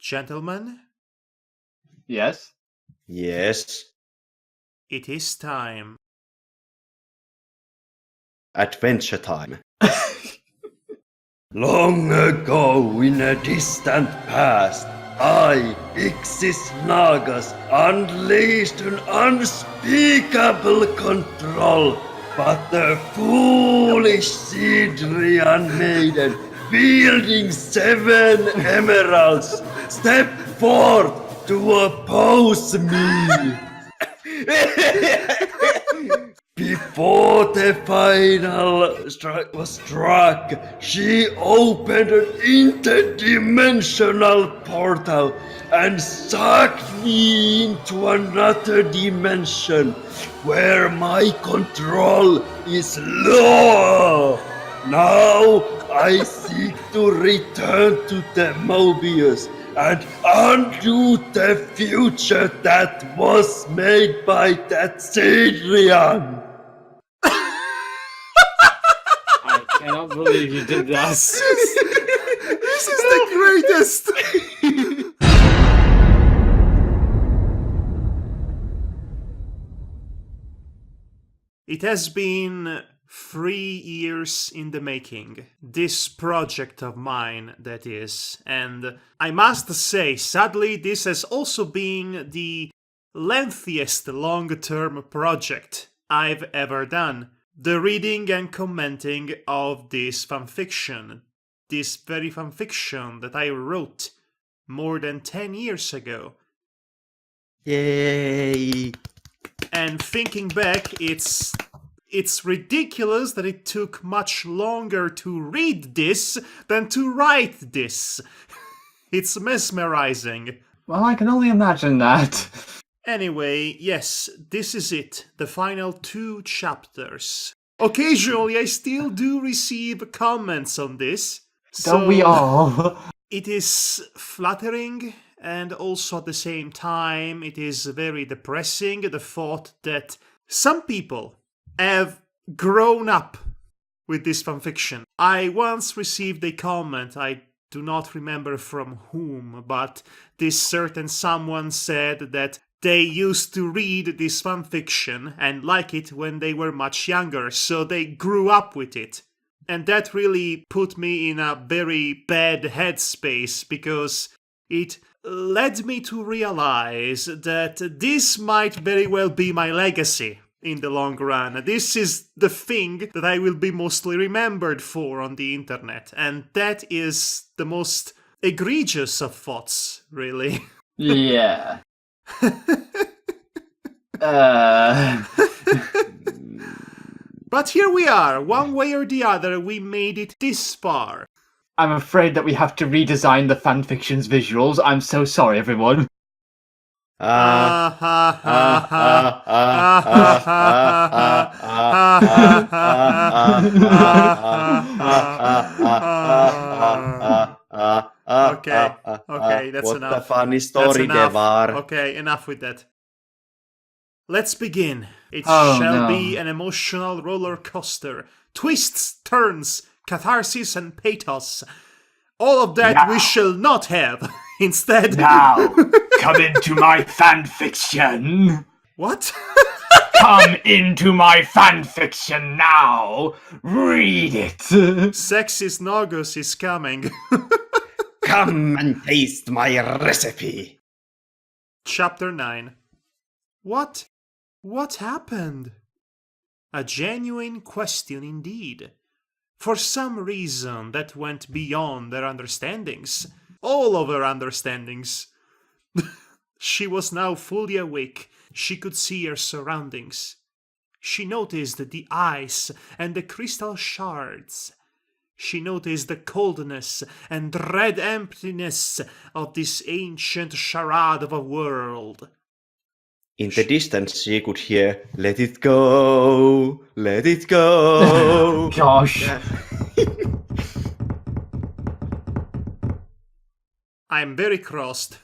Gentlemen, Yes? Yes. it is time. Adventure time. Long ago in a distant past, I, Ixis Nagas, unleashed an unspeakable control, but the foolish Sidrian maiden, wielding 7 emeralds, stepped forth to oppose me. Before the final strike was struck, she opened an interdimensional portal and sucked me into another dimension where my control is low. Now I seek to return to the Mobius and undo the future that was made by that Sidrian. I cannot believe you did that. This is the greatest! It has been 3 years in the making. This project of mine, that is. And I must say, sadly, this has also been the lengthiest long-term project I've ever done. The reading and commenting of this fanfiction. This very fanfiction that I wrote more than 10 years ago. Yay! And thinking back, it's ridiculous that it took much longer to read this than to write this. It's mesmerizing. Well, I can only imagine that. Anyway, yes, this is it, the final 2 chapters. Occasionally I still do receive comments on this. Don't we all? It is flattering, and also at the same time it is very depressing, the thought that some people have grown up with this fanfiction. I once received a comment, I do not remember from whom, but this certain someone said that they used to read this fanfiction and like it when they were much younger, so they grew up with it. And that really put me in a very bad headspace, because it led me to realize that this might very well be my legacy in the long run. This is the thing that I will be mostly remembered for on the internet, and that is the most egregious of thoughts, really. Yeah. But here we are, one way or the other, we made it this far. I'm afraid that we have to redesign the fanfiction's visuals. I'm so sorry, everyone. Okay, that's what enough. What a funny story they were. Okay, enough with that. Let's begin. It shall be an emotional roller coaster. Twists, turns, catharsis, and pathos. All of that we shall not have. Instead... Now, come into my fanfiction. What? Come into my fanfiction now. Read it. Sexist Nagus is coming. Come and taste my recipe. Chapter 9. What happened? A genuine question indeed. For some reason that went beyond their understandings. All of her understandings. She was now fully awake. She could see her surroundings. She noticed the ice and the crystal shards. She noticed the coldness and dread emptiness of this ancient charade of a world. In the distance she could hear, "Let it go, let it go." Gosh. I'm very crossed.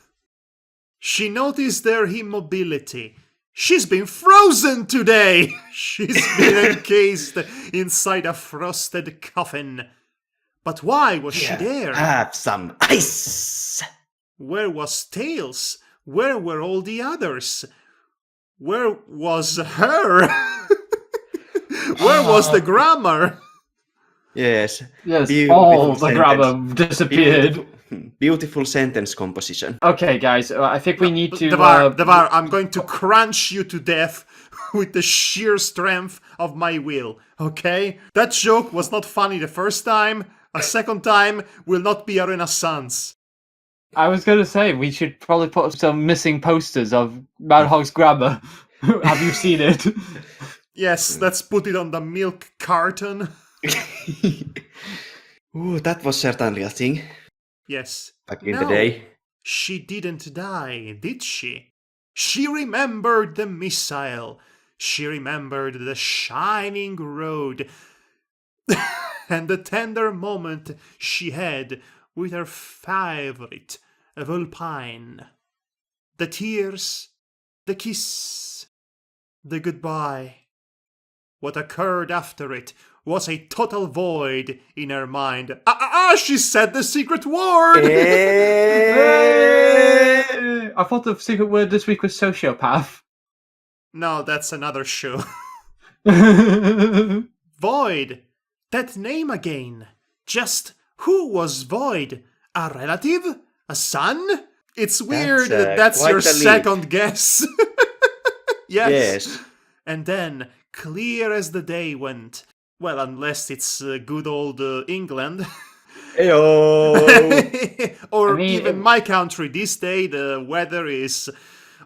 She noticed their immobility. She's been frozen today! She's been encased inside a frosted coffin. But why was she there? Have some ice. Where was Tails? Where were all the others? Where was her? Where was the grammar? Yes. Yes, Beautiful all the sentence. grammar disappeared. Beautiful sentence composition. Okay, guys, I think we need to... Devar, I'm going to crunch you to death with the sheer strength of my will, okay? That joke was not funny the first time. A second time will not be a renaissance. I was going to say, we should probably put up some missing posters of Madhog's grammar. Have you seen it? Yes, let's put it on the milk carton. Ooh, that was certainly a thing Yes. back in the day. She didn't die, did she? She remembered the missile. She remembered the shining road. And the tender moment she had with her favorite Vulpine. The tears, the kiss, the goodbye. What occurred after it was a total void in her mind. She said the secret word! Hey! I thought the secret word this week was sociopath. No, that's another show. Void. That name again. Just who was Void? A relative? A son? It's weird that's quite your a leap. second guess. Yes. And then, clear as the day went, well, unless it's good old England, Ayo. or I mean, even my country, this day the weather is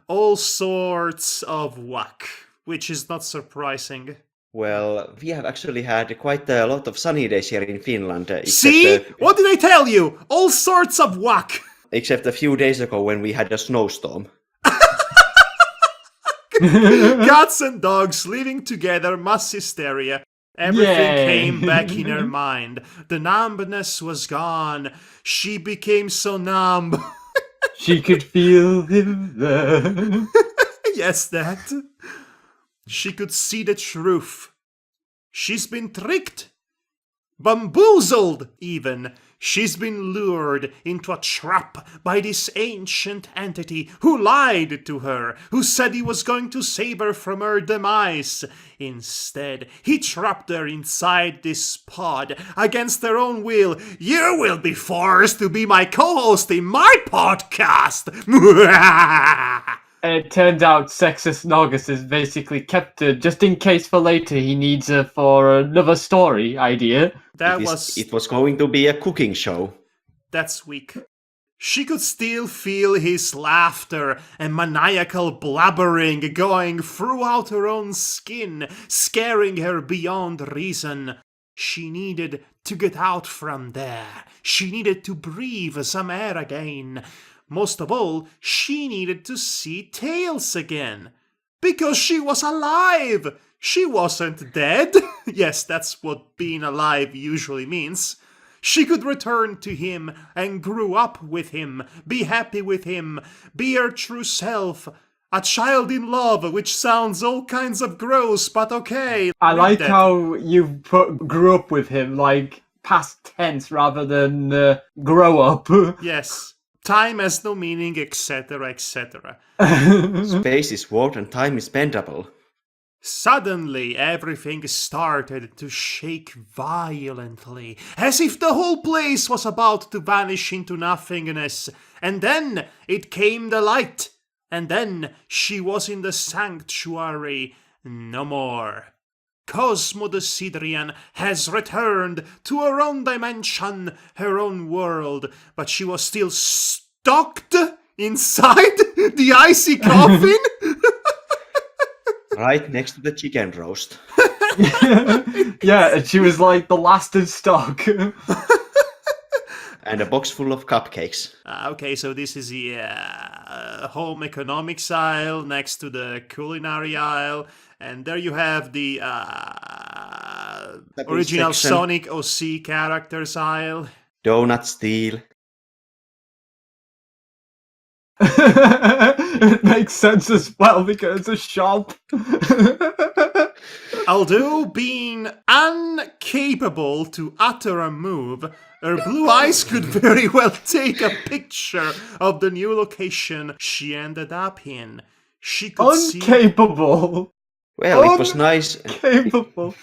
all sorts of whack, which is not surprising. Well, we have actually had quite a lot of sunny days here in Finland. See? What did I tell you? All sorts of whack! Except a few days ago when we had a snowstorm. Cats and dogs living together, mass hysteria. Everything Yay. came back in her mind. The numbness was gone. She became so numb. She could feel him there. Yes, that. She could see the truth. She's been tricked. Bamboozled, even. She's been lured into a trap by this ancient entity who lied to her, who said he was going to save her from her demise. Instead, he trapped her inside this pod against her own will. You will be forced to be my co-host in my podcast. And it turned out Sexus Naugus is basically kept her just in case for later he needs her for another story idea. It was going to be a cooking show. That's weak. She could still feel his laughter and maniacal blabbering going throughout her own skin, scaring her beyond reason. She needed to get out from there. She needed to breathe some air again. Most of all, she needed to see Tails again. Because she was alive! She wasn't dead. Yes, that's what being alive usually means. She could return to him and grow up with him, be happy with him, be her true self. A child in love, which sounds all kinds of gross, but okay. I Read like that. how you grew up with him, like past tense rather than grow up. Yes. Time has no meaning, etc., etc. Space is warped and time is bendable. Suddenly, everything started to shake violently, as if the whole place was about to vanish into nothingness. And then it came the light, and then she was in the sanctuary no more. Cosmo the Sidrian has returned to her own dimension, her own world, but she was still stuck inside the icy coffin? Right next to the chicken roast. Yeah, and she was like the last in stock. And a box full of cupcakes. Okay, so this is the home economics aisle next to the culinary aisle. And there you have the original section. Sonic OC characters aisle. Donut steal. It makes sense as well because it's a shop. Although being incapable to utter a move, Her blue eyes could very well take a picture of the new location she ended up in. She could see... Uncapable. Well, it was nice. Capable.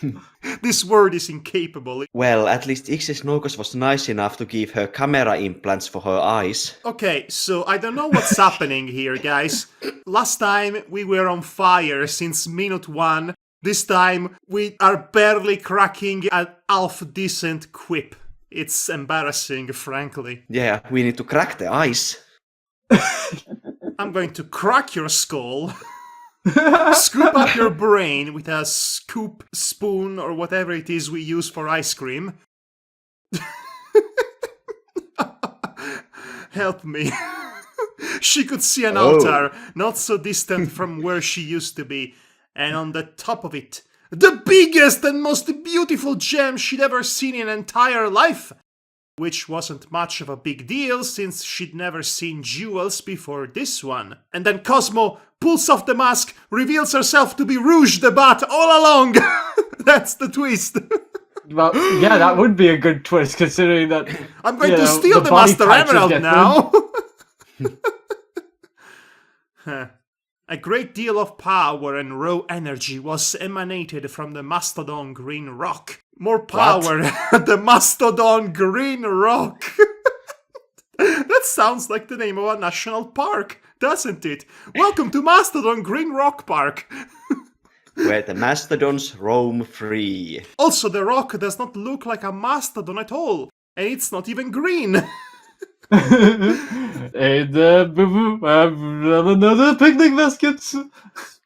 This word is incapable. Well, at least Ixes Nogos was nice enough to give her camera implants for her eyes. Okay, so I don't know what's happening here, guys. Last time we were on fire since minute 1. This time we are barely cracking an half-decent quip. It's embarrassing, frankly. Yeah, we need to crack the ice. I'm going to crack your skull, scoop up your brain with a scoop spoon or whatever it is we use for ice cream. Help me. She could see an altar, not so distant from where she used to be, and on the top of it, the biggest and most beautiful gem she'd ever seen in her entire life. Which wasn't much of a big deal since she'd never seen jewels before this one. And then Cosmo pulls off the mask, reveals herself to be Rouge the Bat all along! That's the twist. Well, yeah, that would be a good twist considering that... I'm going to steal the Master Emerald now! A great deal of power and raw energy was emanated from the Mastodon Green Rock. More power at the Mastodon Green Rock. That sounds like the name of a national park, doesn't it? Welcome to Mastodon Green Rock Park. Where the mastodons roam free. Also, the rock does not look like a mastodon at all. And it's not even green. Hey there, boo boo, have another picnic basket.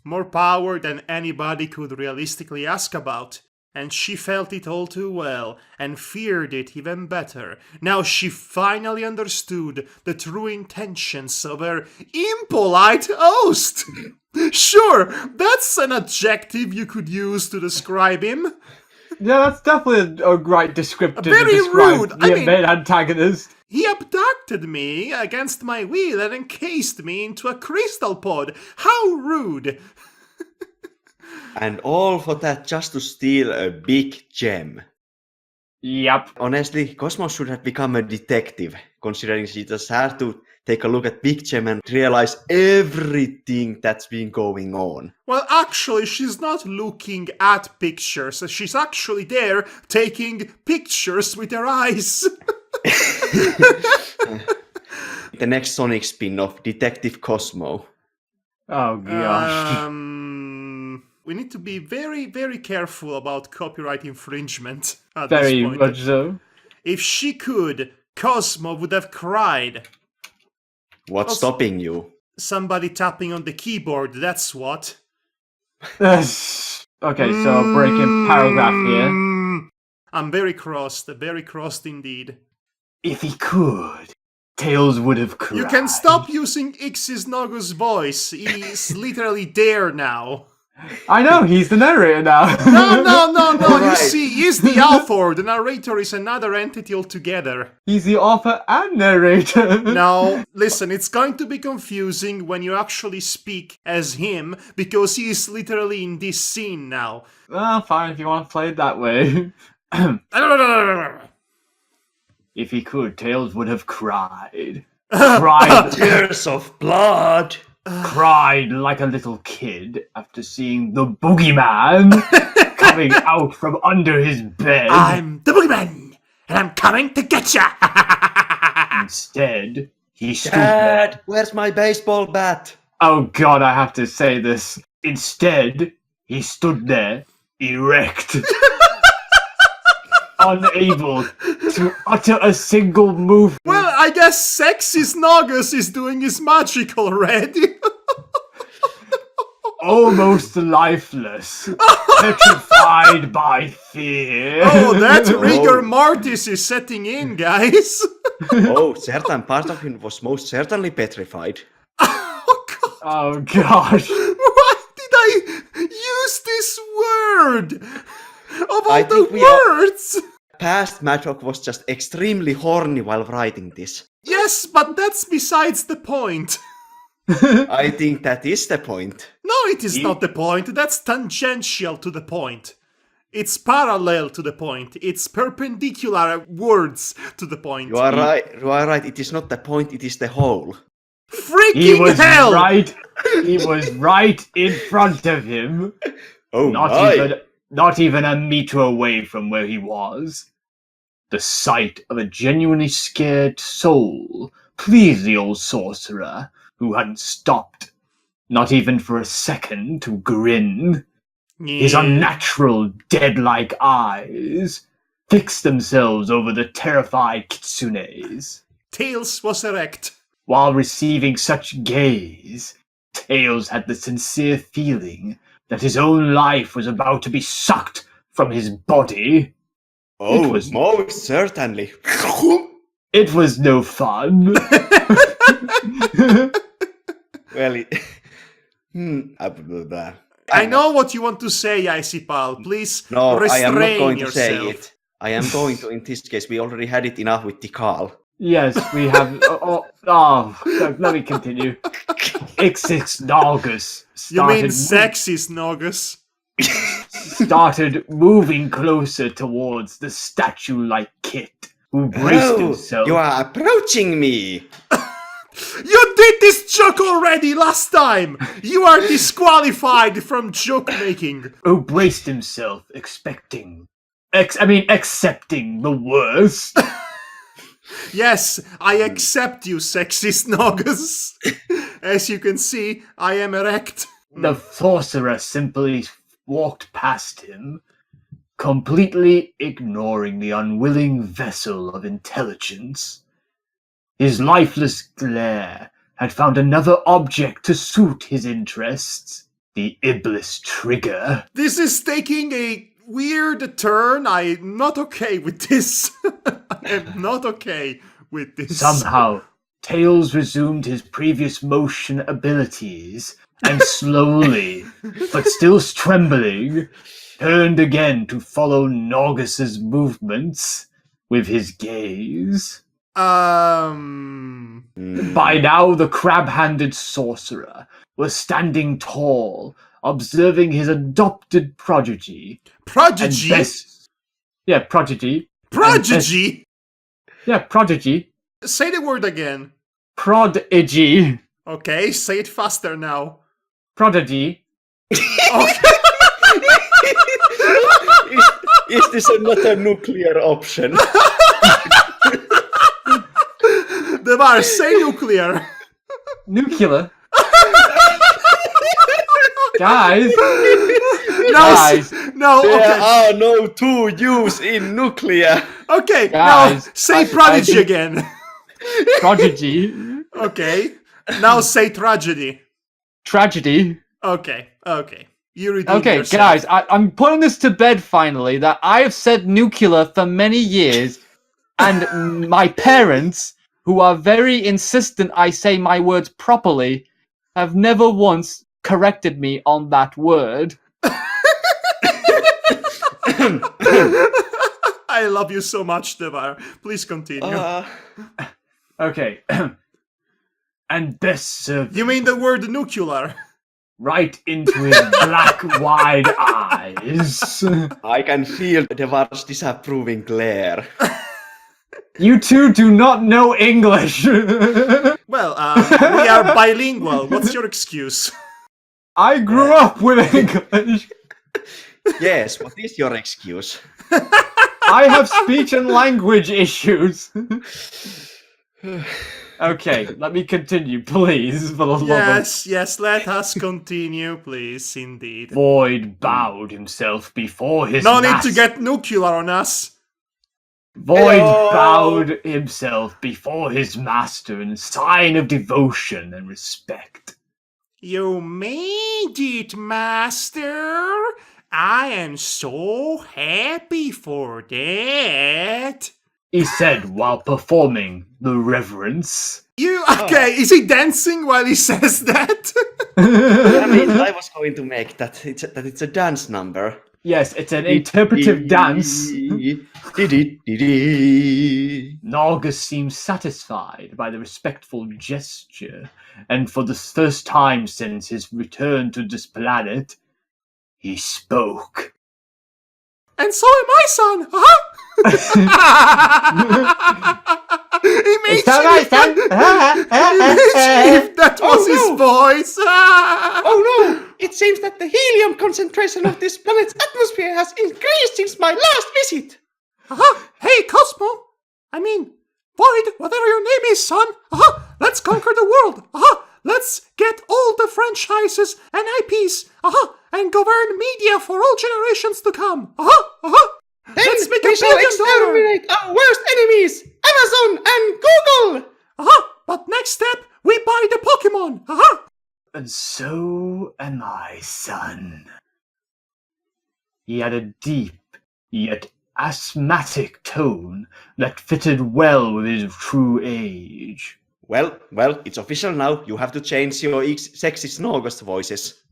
More power than anybody could realistically ask about. And she felt it all too well, and feared it even better. Now she finally understood the true intentions of her impolite host. Sure, that's an adjective you could use to describe him. Yeah, that's definitely a right descriptor Very to describe rude. the main antagonist. He abducted me against my will and encased me into a crystal pod. How rude! And all for that just to steal a big gem. Yep. Honestly, Cosmos should have become a detective, considering she just had to take a look at Big Gem and realize everything that's been going on. Well, actually, she's not looking at pictures. She's actually there taking pictures with her eyes. The next Sonic spin-off, Detective Cosmo. Oh gosh. We need to be very, very careful about copyright infringement at Very this point. much so. If she could, Cosmo would have cried. What's stopping you? Somebody tapping on the keyboard, that's what. Okay, so breaking paragraph here. I'm very crossed indeed. If he could, Tails would have cried. You can stop using Ix's Nogu's voice. He's literally there now. I know, he's the narrator now. No. You Right. see, he's the author. The narrator is another entity altogether. He's the author and narrator. Now, listen, it's going to be confusing when you actually speak as him, because he is literally in this scene now. Well, fine, if you want to play it that way. If he could, Tails would have cried. Cried. Tears of blood! Cried like a little kid after seeing the boogeyman coming out from under his bed. I'm the boogeyman, and I'm coming to get ya! Instead, he stood there. Dad, where's my baseball bat? Oh god, I have to say this. Instead, he stood there, erect. Unable to utter a single movement. Well, I guess Sexy Snogus is doing his magic already. Almost lifeless. Petrified by fear. Oh, that rigor mortis is setting in, guys. Oh, certain part of him was most certainly petrified. Oh, God. Oh gosh. Why did I use this word? Of all I the think we are- words! Past Madhog was just extremely horny while writing this. Yes, but that's besides the point. I think that is the point. No, it is not the point. That's tangential to the point. It's parallel to the point. It's perpendicular words to the point. You are right. It is not the point, it is the hole. He Freaking was hell! right. He was right in front of him. Oh Not even a meter away from where he was. The sight of a genuinely scared soul pleased the old sorcerer, who hadn't stopped, not even for a second, to grin. His Yeah. unnatural, dead-like eyes fixed themselves over the terrified kitsunes. Tails was erect. While receiving such gaze, Tails had the sincere feeling that his own life was about to be sucked from his body. Oh, most certainly. It was no fun. Well, I know what you want to say, Icipal. Please No, I restrain am not going yourself. to say it. I am going to, in this case, we already had it enough with Tikal. Yes, we have. Let me continue. Ixix Naugus You mean sexist Nogus? started moving closer towards the statue-like kit, who braced himself. You are approaching me! You did this joke already last time! You are disqualified from joke making. Who braced himself, accepting the worst. Yes, I accept you, sexist Nogus. As you can see, I am erect. The sorcerer simply walked past him, completely ignoring the unwilling vessel of intelligence. His lifeless glare had found another object to suit his interests, the Iblis trigger. This is taking a weird turn. I'm not okay with this. I'm not okay with this. Somehow, Tails resumed his previous motion abilities and slowly, but still trembling, turned again to follow Naugus's movements with his gaze. By now, the crab-handed sorcerer was standing tall, observing his adopted prodigy. Prodigy? Prodigy. Prodigy? Prodigy. Say the word again. Prodigy. Okay, say it faster now. Prodigy. Okay. Is this another nuclear option? Devar, say nuclear. Nuclear? Guys! No, There okay. are no two U's in nuclear. Okay, Guys, now say prodigy again. Prodigy. Okay, now say tragedy. Tragedy. Okay. You redeemed Okay, yourself. guys, I'm putting this to bed finally, that I have said nuclear for many years, and my parents, who are very insistent I say my words properly, have never once corrected me on that word. I love you so much, Devar. Please continue. Okay. And best served You mean the word nuclear? right into his black, wide eyes. I can feel Devar's disapproving glare. You two do not know English. Well, we are bilingual. What's your excuse? I grew up with English. Yes, what is your excuse? I have speech and language issues. Okay, let me continue, please, for the love of... Yes, let us continue, please, indeed. Void bowed himself before his No need master. to get nuclear on us. Void bowed himself before his master in sign of devotion and respect. You made it, master. I am so happy for that. He said while performing the reverence. Okay, is he dancing while he says that? I mean, I was going to make that it's a dance number. Yes, it's an interpretive dance. Naugus seemed satisfied by the respectful gesture, and for the first time since his return to this planet, he spoke. And so am I, son. Imagine So my son. if that was his voice. Oh no! It seems that the helium concentration of this planet's atmosphere has increased since my last visit. Hey, Cosmo. I mean, Void, whatever your name is, son. Let's conquer the world. Let's get all the franchises and IPs. And govern media for all generations to come. Then Let's make we $1 shall billion. exterminate our worst enemies, Amazon and Google. But next step, we buy the Pokemon. And so am I, son. He had a deep, yet asthmatic tone that fitted well with his true age. Well, it's official now. You have to change your sexy Snorgust voices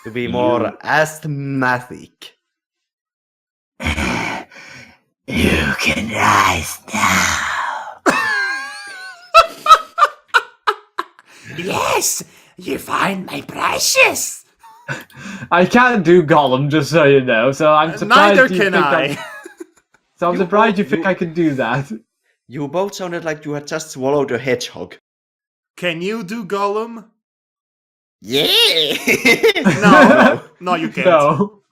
to be more asthmatic. You can rise now. Yes, you find my precious. I can't do Gollum, just so you know, so I'm surprised Neither you can think I. So I'm surprised you think I can do that. You both sounded like you had just swallowed a hedgehog. Can you do Gollum? Yeah! No, you can't. No.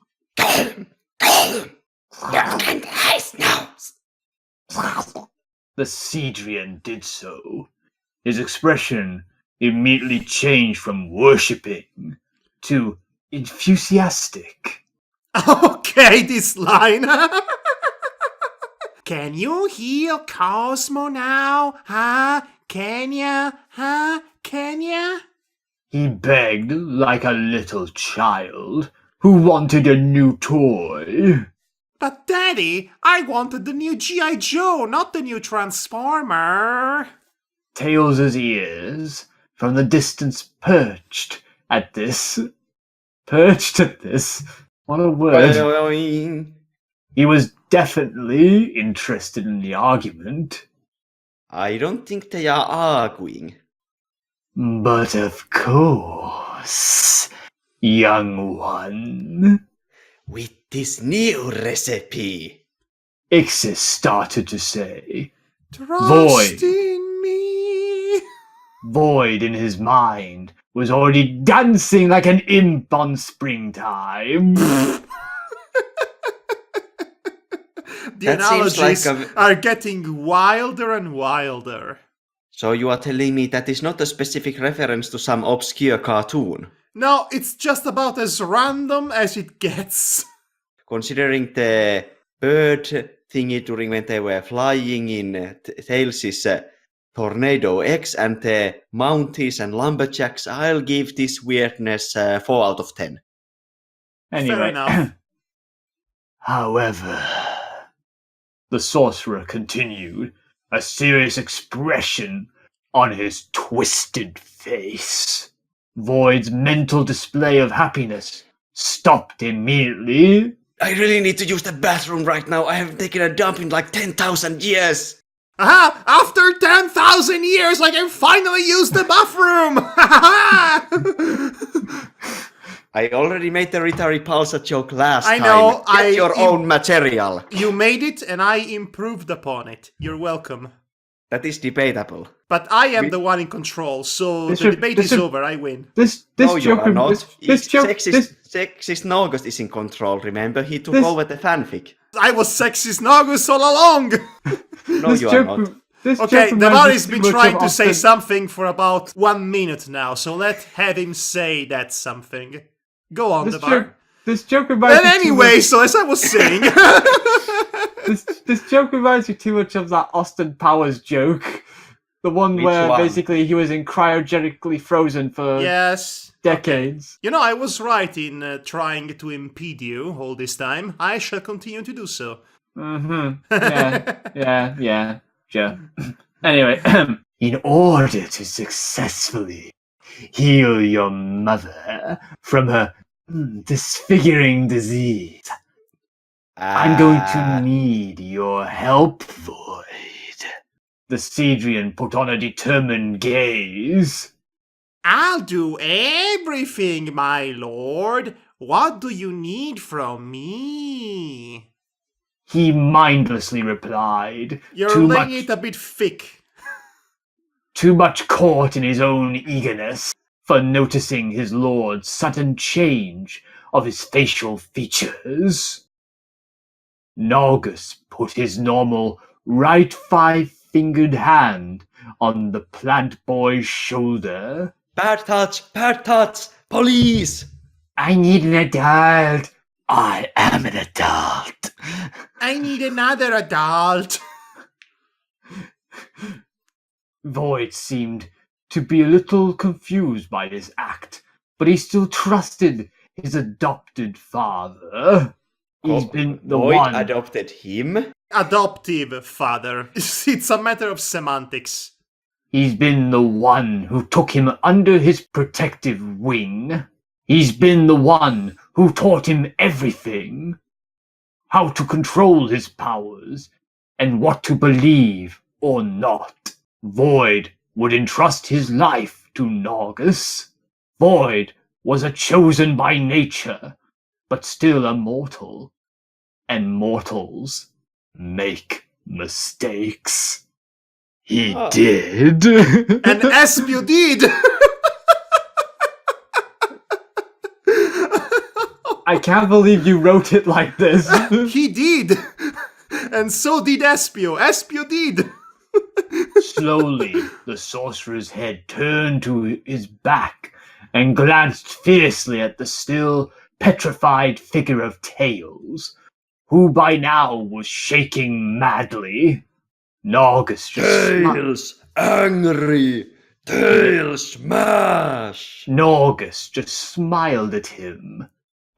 The Cedrian did so. His expression immediately changed from worshipping to enthusiastic. Okay, this line. Can you heal Cosmo now? Can ya? Can ya? He begged like a little child who wanted a new toy. But Daddy, I wanted the new G.I. Joe, not the new Transformer. Tails' ears from the distance perched at this. What a word. He was definitely interested in the argument. I don't think they are arguing. But of course, young one. With this new recipe. Ixis started to say. Trust in me. Void in his mind was already dancing like an imp on springtime. The That seems analogies like are getting wilder and wilder. So you are telling me that is not a specific reference to some obscure cartoon? No, it's just about as random as it gets. Considering the bird thingy during when they were flying in Tails' Tornado X and the Mounties and Lumberjacks, I'll give this weirdness 4 out of 10. Anyway, Fair enough. However, the sorcerer continued, a serious expression on his twisted face. Void's mental display of happiness stopped immediately. I really need to use the bathroom right now. I haven't taken a dump in like 10,000 years. After 10,000 years, I can finally use the bathroom! I already made the Ritari Palsa joke last I time. know, Get your own material. You made it, and I improved upon it. You're welcome. That is debatable. But I am the one in control, so the debate is over. I win. No, you are not. Sexist August is in control, remember? He took over the fanfic. I was sexist Nagus all along! No, you are not. Okay, Devari's been trying to say something for about 1 minute now, so let's have him say that something. Go on, Devar. This joke reminds And anyway, so as I was saying... this joke reminds me too much of that Austin Powers joke. The one where basically he was in cryogenically frozen for decades. You know, I was right in trying to impede you all this time. I shall continue to do so. Yeah, sure. Anyway, in order to successfully heal your mother from her disfiguring disease, I'm going to need your help, Void. The Cedrian put on a determined gaze. I'll do everything, my lord. What do you need from me? He mindlessly replied, You're laying it a bit thick. too much caught in his own eagerness for noticing his lord's sudden change of his facial features. Naugus put his normal right five-fingered hand on the plant boy's shoulder. Bad touch! Police! I need an adult. I am an adult. I need another adult. Void seemed to be a little confused by this act, but he still trusted his adopted father. He's been the Void one. adopted him? Adoptive father. It's a matter of semantics. He's been the one who took him under his protective wing. He's been the one who taught him everything. How to control his powers, and what to believe or not. Void would entrust his life to Naugus. Void was a chosen by nature, but still a mortal. And mortals make mistakes. He did. And Espio did! I can't believe you wrote it like this. He did! And so did Espio. Espio did! Slowly, the sorcerer's head turned to his back and glanced fiercely at the still petrified figure of Tails, who by now was shaking madly. Naugus just Tails! Angry! Tails smash! Naugus just smiled at him.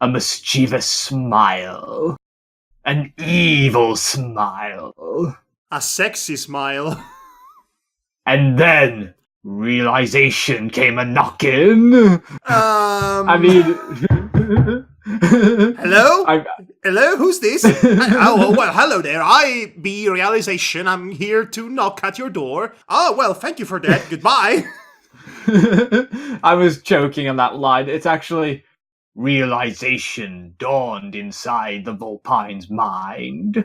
A mischievous smile. An evil smile. A sexy smile. And then realization came a knockin'. I mean... Hello? Hello? Who's this? Oh, well, hello there. I be Realization. I'm here to knock at your door. Oh, well, thank you for that. Goodbye. I was joking on that line. It's actually... Realization dawned inside the Vulpine's mind.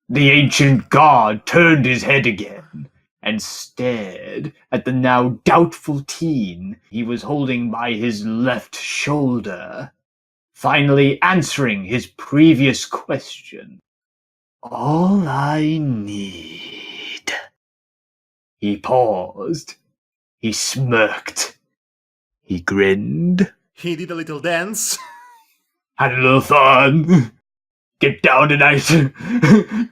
The ancient god turned his head again and stared at the now doubtful teen he was holding by his left shoulder, finally answering his previous question. All I need. He paused. He smirked. He grinned. He did a little dance. Had a little fun. Get down tonight.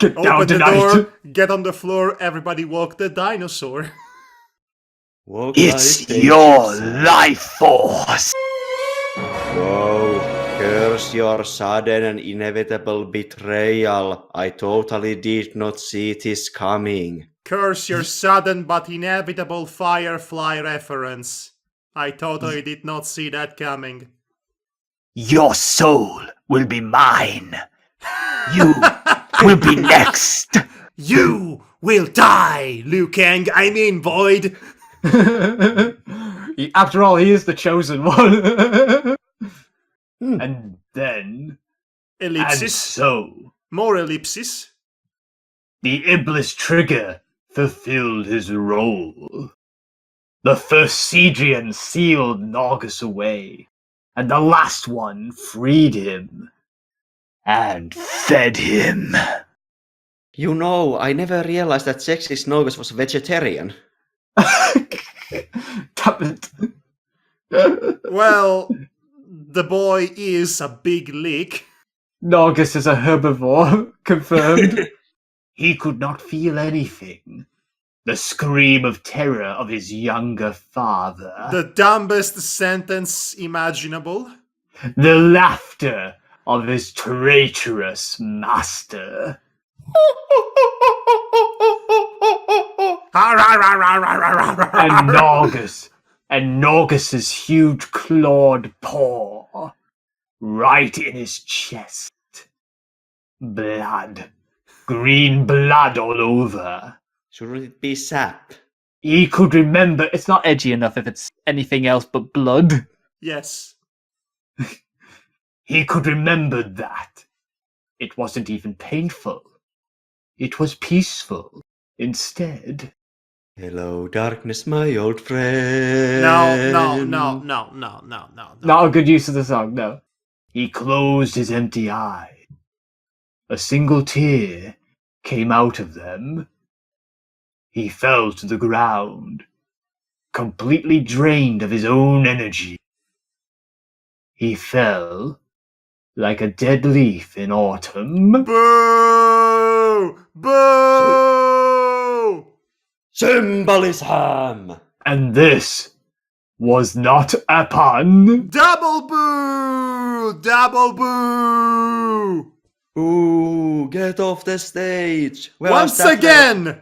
Get down Open the tonight. door, get on the floor, everybody walk the dinosaur. It's your life force. Whoa, curse your sudden and inevitable betrayal. I totally did not see this coming. Curse your sudden but inevitable Firefly reference. I totally did not see that coming. Your soul will be mine. You will be next. You will die, Liu Kang. I mean, Void. After all, he is the chosen one. And then... Ellipsis. And so... More ellipsis. The Iblis Trigger fulfilled his role. The first Cedrian sealed Naugus away, and the last one freed him and fed him. You know, I never realized that sexist Naugus was vegetarian. Damn it. Well, the boy is a big lick. Naugus is a herbivore, confirmed. He could not feel anything. The scream of terror of his younger father. The dumbest sentence imaginable. The laughter of his traitorous master. And Naugus's huge clawed paw right in his chest. Blood. Green blood all over. Shouldn't it be sap? He could remember. It's not edgy enough if it's anything else but blood. Yes. He could remember that. It wasn't even painful. It was peaceful instead. Hello, darkness, my old friend. No. Not a good use of the song, no. He closed his empty eyes. A single tear came out of them. He fell to the ground, completely drained of his own energy. He fell like a dead leaf in autumn. Boo! Boo! Symbolism! And this was not a pun. Double boo! Double boo! Ooh, get off the stage! Once again,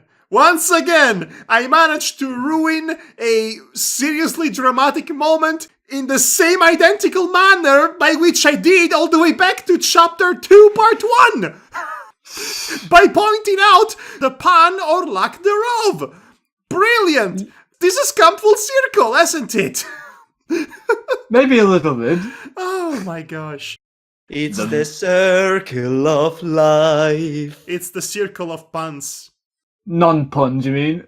I managed to ruin a seriously dramatic moment in the same identical manner by which I did all the way back to chapter 2, part 1! By pointing out the pun or lack thereof! Brilliant! This has come full circle, hasn't it? Maybe a little bit. Oh my gosh. It's the circle of life. It's the circle of puns. Non-puns, you mean?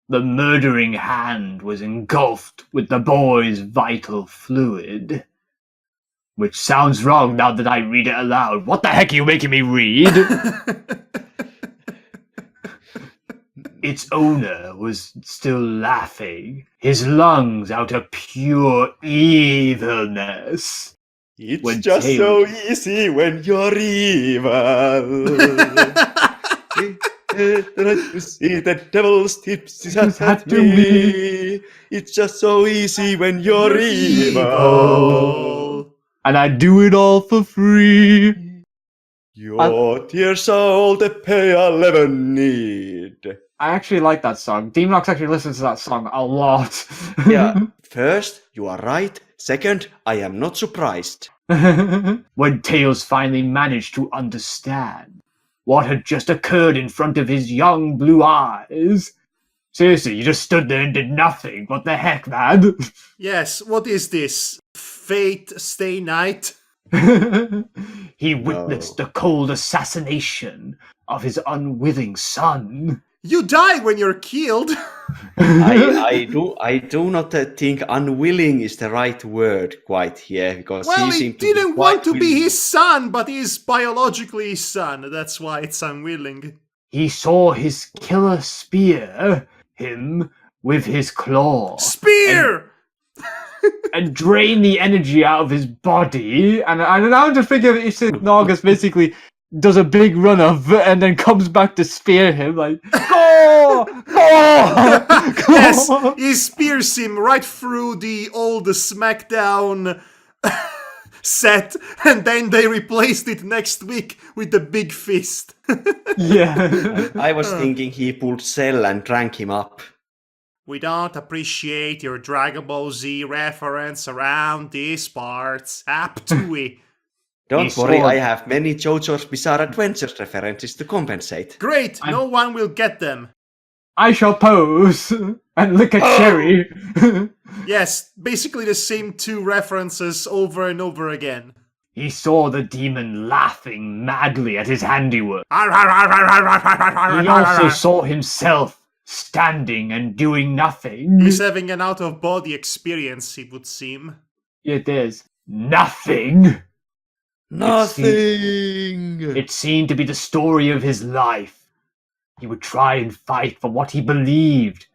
The murdering hand was engulfed with the boy's vital fluid. Which sounds wrong now that I read it aloud. What the heck are you making me read? Its owner was still laughing, his lungs out of pure evilness. It's When just Taylor- so easy when you're evil. To see the devil's tips at me. It's just so easy when you're evil. And I do it all for free. Your tears are all the pay I'll ever need. I actually like that song. Demonox actually listens to that song a lot. Yeah, first, you are right. Second, I am not surprised. When Tails finally managed to understand what had just occurred in front of his young blue eyes. Seriously, you just stood there and did nothing. What the heck, man? Yes, what is this? Fate Stay Night? He witnessed the cold assassination of his unwilling son. You die when you're killed. I do not think unwilling is the right word quite here, because Well, he seemed didn't quite want to be willing. his son, but he's biologically his son. That's why it's unwilling. He saw his killer spear him with his claw. Spear! And drain the energy out of his body. And now I'm just thinking if Nagas basically does a big run of and then comes back to spear him, like, go! Go! Yes, he spears him right through the old SmackDown set, and then they replaced it next week with the big fist. Yeah. I was thinking he pulled Cell and drank him up. We don't appreciate your Dragon Ball Z reference around these parts. Up to it. Don't He worry, saw- I have many JoJo's Bizarre Adventures references to compensate. Great, no one will get them. I shall pose and lick a cherry. Yes, basically the same two references over and over again. He saw the demon laughing madly at his handiwork. He He also saw himself standing and doing nothing. He's having an out-of-body experience, it would seem. It is nothing. Nothing! It seemed to be the story of his life. He would try and fight for what he believed.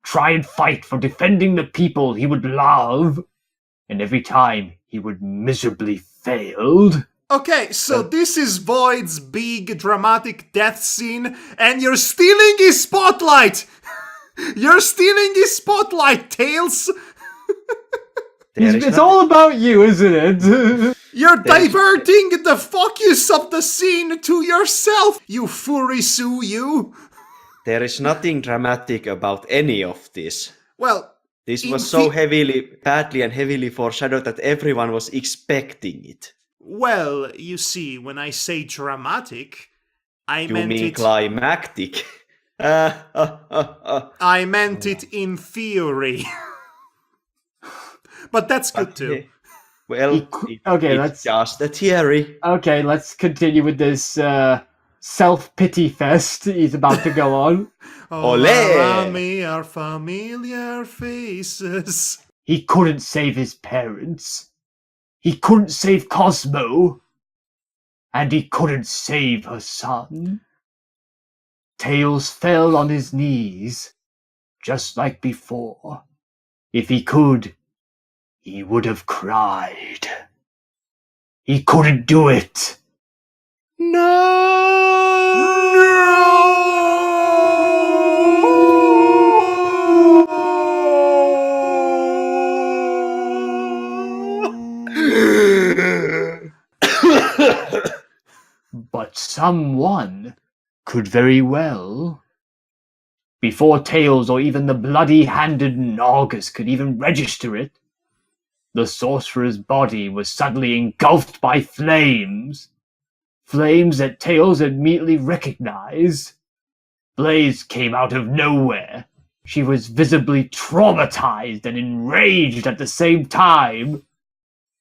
Try and fight for defending the people he would love. And every time he would miserably failed. Okay, so this is Void's big dramatic death scene, and you're stealing his spotlight! You're stealing his spotlight, Tails! It's all about you, isn't it? You're diverting the focus of the scene to yourself, you furry-sue, you! There is nothing dramatic about any of this. Well, This In was so the- badly and heavily foreshadowed that everyone was expecting it. well, you see, when I say dramatic, I You meant mean it... climactic? I meant it in theory. But that's good too. Well, it's just a theory. Okay, let's continue with this self-pity fest he's about to go on. All Olé! around me are familiar faces. He couldn't save his parents. He couldn't save Cosmo. And he couldn't save her son. Tails fell on his knees, just like before. If he could, he would have cried. He couldn't do it. But someone could very well. Before Tails or even the bloody-handed Naugus could even register it, the sorcerer's body was suddenly engulfed by flames. Flames that Tails immediately recognized. Blaze came out of nowhere. She was visibly traumatized and enraged at the same time.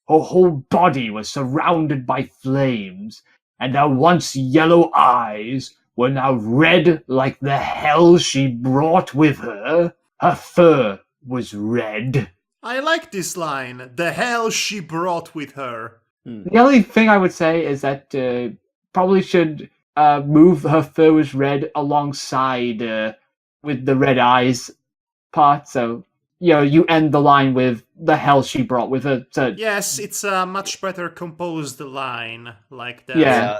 Her whole body was surrounded by flames, and her once yellow eyes were now red like the hell she brought with her. Her fur was red. I like this line. The hell she brought with her. The only thing I would say is that probably should move her fur was red alongside with the red eyes part. So, you end the line with the hell she brought with her. So, Yes, it's a much better composed line like that. Yeah.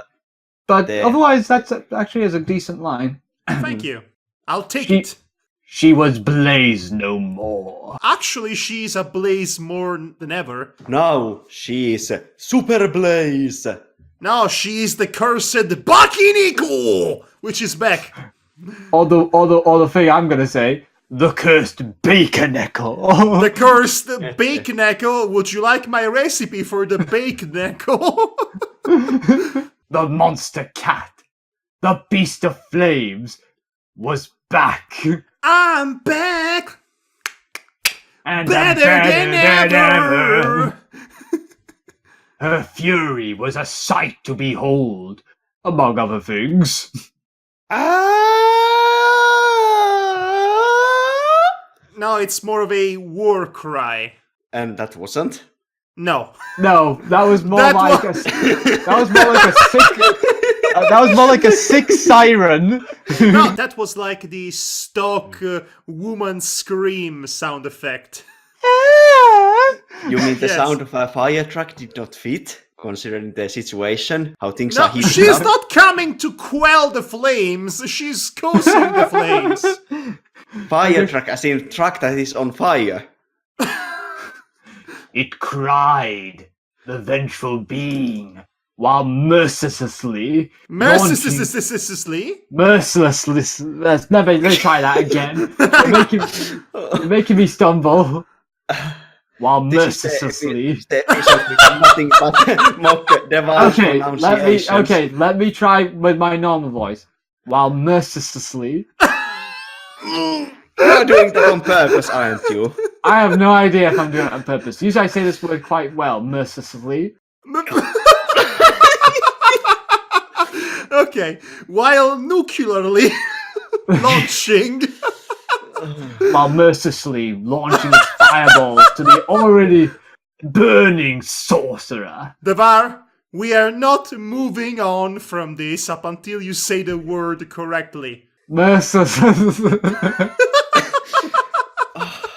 But otherwise, that's actually is a decent line. Thank you. I'll take it. She was Blaze no more. Actually, she's a Blaze more than ever. Now she is Super Blaze. Now she's the cursed Bakiniko, which is back. Or the thing I'm gonna say, the cursed Baconeckle. The cursed Baconeckle. Would you like my recipe for the Baconeckle? The monster cat, the beast of flames, was back. I'm back. And Better than ever. Her fury was a sight to behold, among other things. No, it's more of a war cry. And that wasn't? No. No, that was more That like was- that was more like a sick. That was more like a sick siren. No, that was like the stock woman scream sound effect. You mean the Yes. sound of a fire truck did not fit, considering the situation, how things No, are heating she's up? not coming to quell the flames. She's causing the flames. Fire truck, as in truck that is on fire. It cried, the vengeful being, while mercilessly. Mercilessly. Let's try that again. You're making me stumble. While mercilessly. This is the episode with nothing but mock device pronunciations. Let me try with my normal voice. While mercilessly. You're doing that on purpose, aren't you? I have no idea if I'm doing it on purpose. Usually I say this word quite well, mercilessly. Okay, while nuclearly launching. While mercilessly launching its fireballs to the already burning sorcerer. Devar, we are not moving on from this up until you say the word correctly. Mercilessly.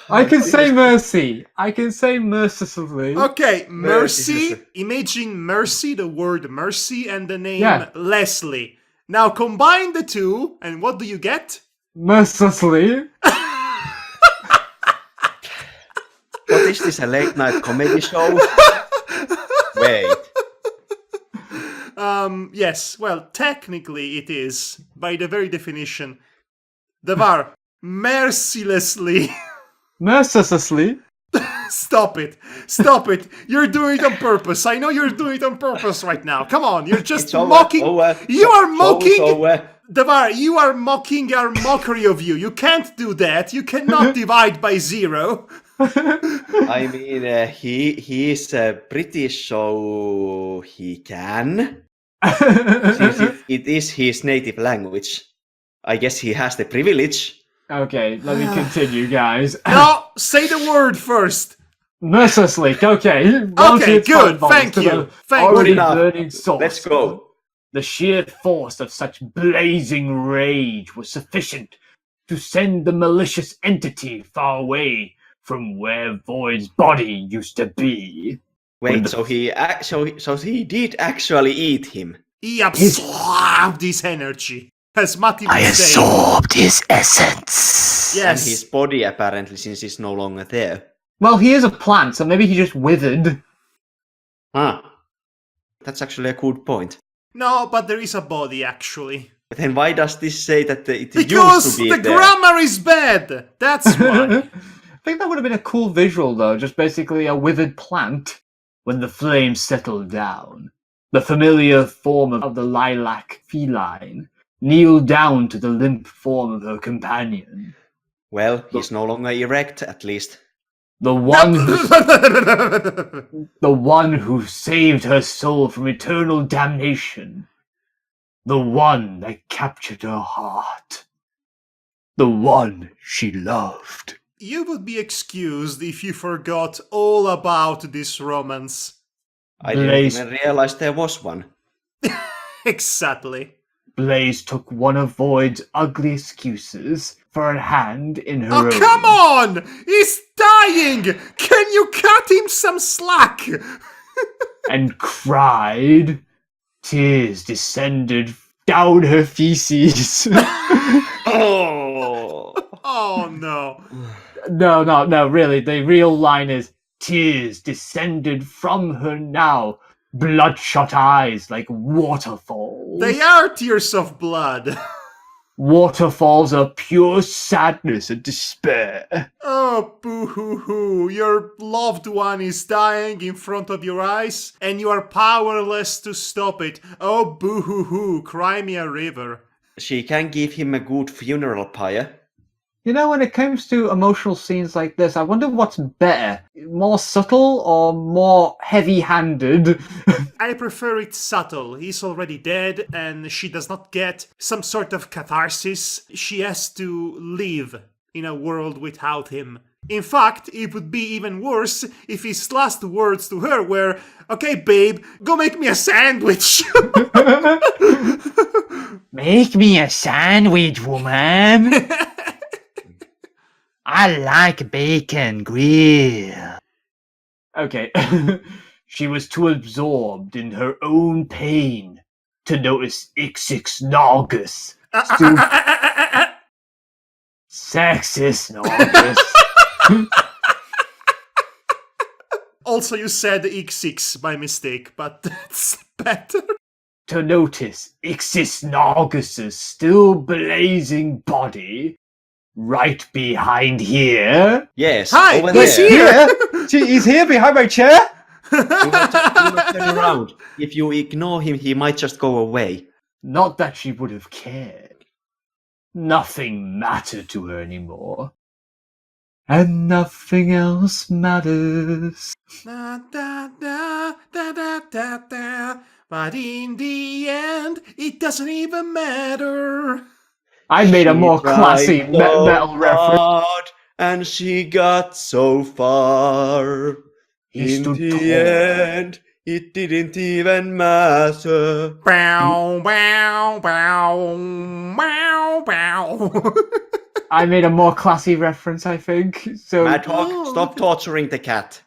I can say mercy. I can say mercilessly. Okay, mercy. Imagine mercy, the word mercy, and the name Leslie. Now combine the two, and what do you get? Mercilessly. What is this, a late night comedy show? Wait. Yes, well, technically it is, by the very definition. Devar, mercilessly. Mercilessly. Stop it. Stop it. You're doing it on purpose. I know you're doing it on purpose right now. Come on, you're just mocking. You are mocking. Devar, you are mocking our mockery of you. You can't do that. You cannot divide by 0. I mean, he is British, so he can. Since it is his native language, I guess he has the privilege. Okay, let me continue, guys. No, say the word first. Mercilessly, okay. Okay, good. Thank you. Thank Already you. enough. burning sauce. Let's go. The sheer force of such blazing rage was sufficient to send the malicious entity far away from where Void's body used to be. Wait, so he did actually eat him. He absorbed his energy, as Matti would say. absorbed his essence. And his Yes. body apparently, since he's no longer there. Well, he is a plant, so maybe he just withered. Huh. That's actually a good point. No, but there is a body, actually. But then why does this say that it Because used to be the there? grammar is bad. That's why. I think that would have been a cool visual, though, just basically a withered plant. When the flames settled down, the familiar form of the lilac feline kneeled down to the limp form of her companion. Well, he's no longer erect, at least. The one who saved her soul from eternal damnation. The one that captured her heart. The one she loved. You would be excused if you forgot all about this romance. I didn't even realize there was one. Exactly. Blaze took one of Void's ugly excuses for a hand in her own. Oh, come on! He's dying! Can you cut him some slack? And cried. Tears descended down her feces. Oh! Oh, no. No, really. The real line is, tears descended from her now, bloodshot eyes like waterfalls. They are tears of blood. Waterfalls of pure sadness and despair. Oh, boo-hoo-hoo. Your loved one is dying in front of your eyes, and you are powerless to stop it. Oh, boo-hoo-hoo. Cry me a river. She can give him a good funeral pyre. You know, when it comes to emotional scenes like this, I wonder what's better. More subtle or more heavy-handed? I prefer it subtle. He's already dead, and she does not get some sort of catharsis. She has to live in a world without him. In fact, it would be even worse if his last words to her were, "Okay, babe, go make me a sandwich." Make me a sandwich, woman. I like bacon grill. Okay. She was too absorbed in her own pain to notice Ixix Naugus. Sexist Naugus. Also, you said X6 by mistake, but that's better. To notice Ixis Naugus's still blazing body right behind here. Yes, Hi, over he's there. here. He's here behind my chair. Do not turn around. If you ignore him, he might just go away. Not that she would have cared. Nothing mattered to her anymore. And nothing else matters. Da, da, da, da, da, da, da. But in the end, it doesn't even matter. I made a more classy Tried so metal reference. hard, and she got so far. He In stood the tall. end, it didn't even matter. Bow, bow, bow, bow, bow. I made a more classy reference, I think. So Madhog, stop torturing the cat.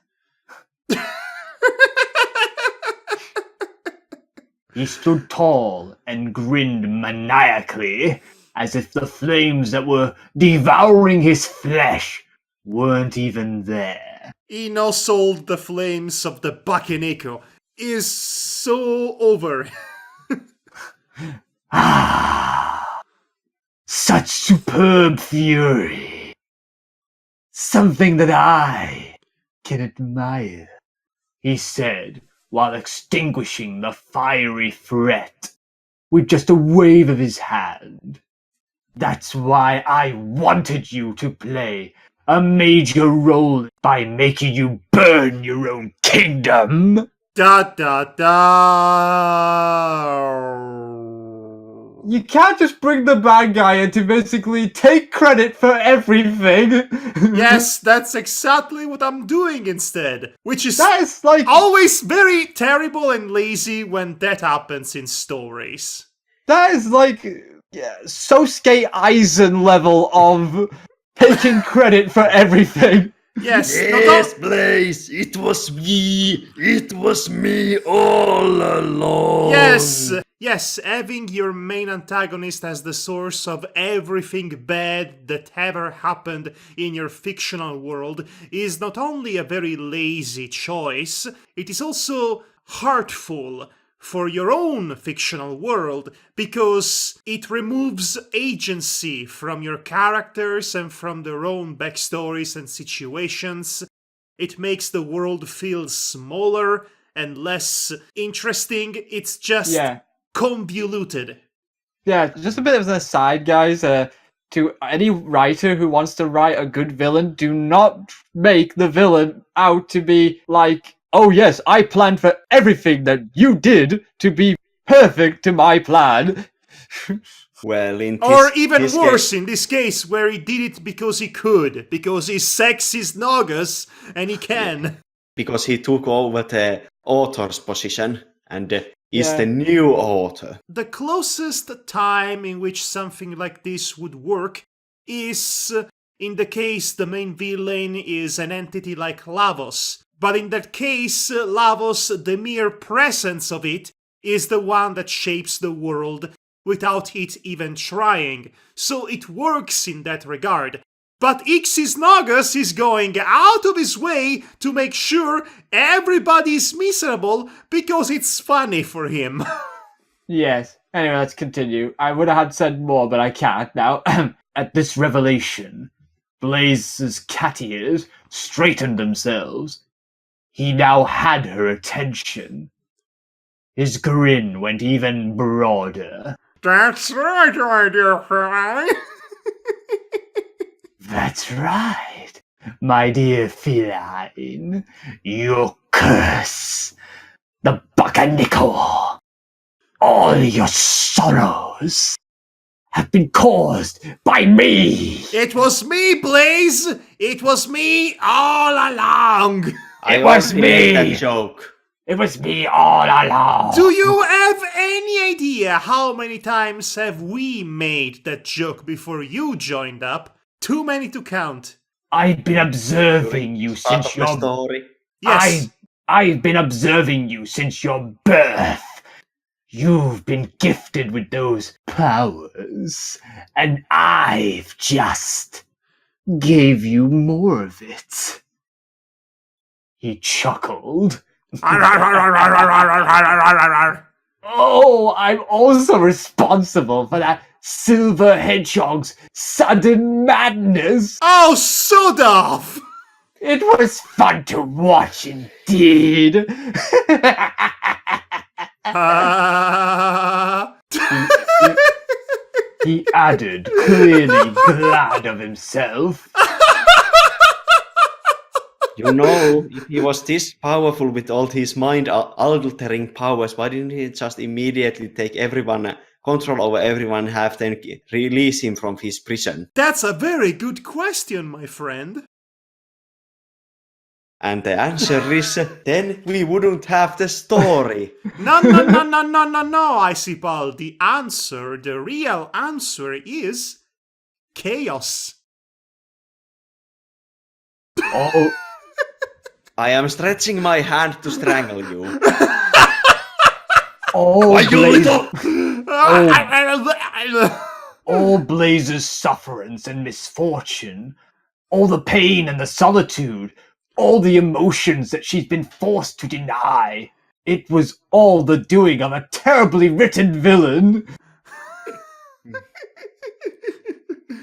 he stood tall and grinned maniacally, as if the flames that were devouring his flesh weren't even there. Ino sold the flames of the Bakeneko is so over. Ah, such superb fury. Something that I can admire, he said, while extinguishing the fiery threat with just a wave of his hand. That's why I wanted you to play a major role by making you burn your own kingdom. Da da da. You can't just bring the bad guy in to basically take credit for everything. Yes, that's exactly what I'm doing instead. Which is That is like always very terrible and lazy when that happens in stories. Sosuke Aizen level of taking credit for everything. Yes, Yes, Blaze, it was me all along. Yes, having your main antagonist as the source of everything bad that ever happened in your fictional world is not only a very lazy choice, it is also hurtful for your own fictional world because it removes agency from your characters and from their own backstories and situations. It makes the world feel smaller and less interesting. It's just convoluted. Yeah, just a bit of an aside, guys. To any writer who wants to write a good villain, do not make the villain out to be like, oh yes, I planned for everything that you did to be perfect to my plan. Well, Or even worse, in this case, where he did it because he could, because he's sexist Nagas and he can. Because he took over the author's position and is the new author. The closest time in which something like this would work is in the case the main villain is an entity like Lavos. But in that case, Lavos, the mere presence of it, is the one that shapes the world without it even trying. So it works in that regard. But Ixis Nagas is going out of his way to make sure everybody is miserable because it's funny for him. Yes. Anyway, let's continue. I would have said more, but I can't now. At this revelation, Blaze's cat ears straightened themselves. He now had her attention. His grin went even broader. That's right, my dear friend. That's right, my dear feline. Your curse, the Buccanickel, all your sorrows have been caused by me. It was me, Blaze. It was me all along. I was already made me. that joke. It was me all along. Do you have any idea how many times have we made that joke before you joined up? Too many to count. I've been observing you Part since of the your story. Yes. I've been observing you since your birth. You've been gifted with those powers, and I've just gave you more of it. He chuckled. Oh, I'm also responsible for that silver hedgehog's sudden madness. Oh, Sodov! It was fun to watch indeed. He added, clearly glad of himself. You know, if he was this powerful with all his mind-altering powers, why didn't he just immediately take control over everyone, have them release him from his prison? That's a very good question, my friend. And the answer is, then we wouldn't have the story. No, Icipal. The real answer is chaos. Oh, I am stretching my hand to strangle you. all Blaze's sufferance and misfortune, all the pain and the solitude, all the emotions that she's been forced to deny. It was all the doing of a terribly written villain.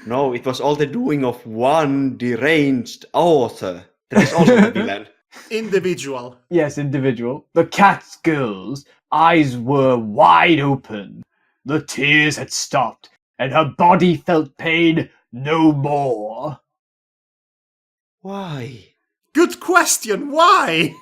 No, it was all the doing of one deranged author. That is also the villain. Individual. Yes, individual. The cat's girl's eyes were wide open. The tears had stopped, and her body felt pain no more. Why? Good question, why?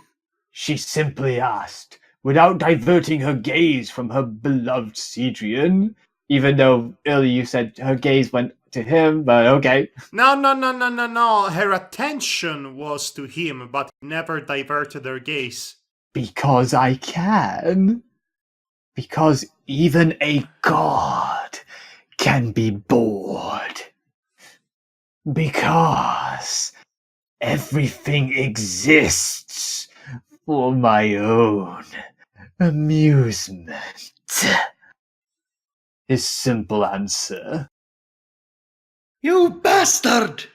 She simply asked, without diverting her gaze from her beloved Cedrian, even though earlier you said her gaze went to him, but okay. No. Her attention was to him, but never diverted her gaze. Because I can. Because even a god can be bored. Because everything exists for my own amusement. His simple answer. You bastard!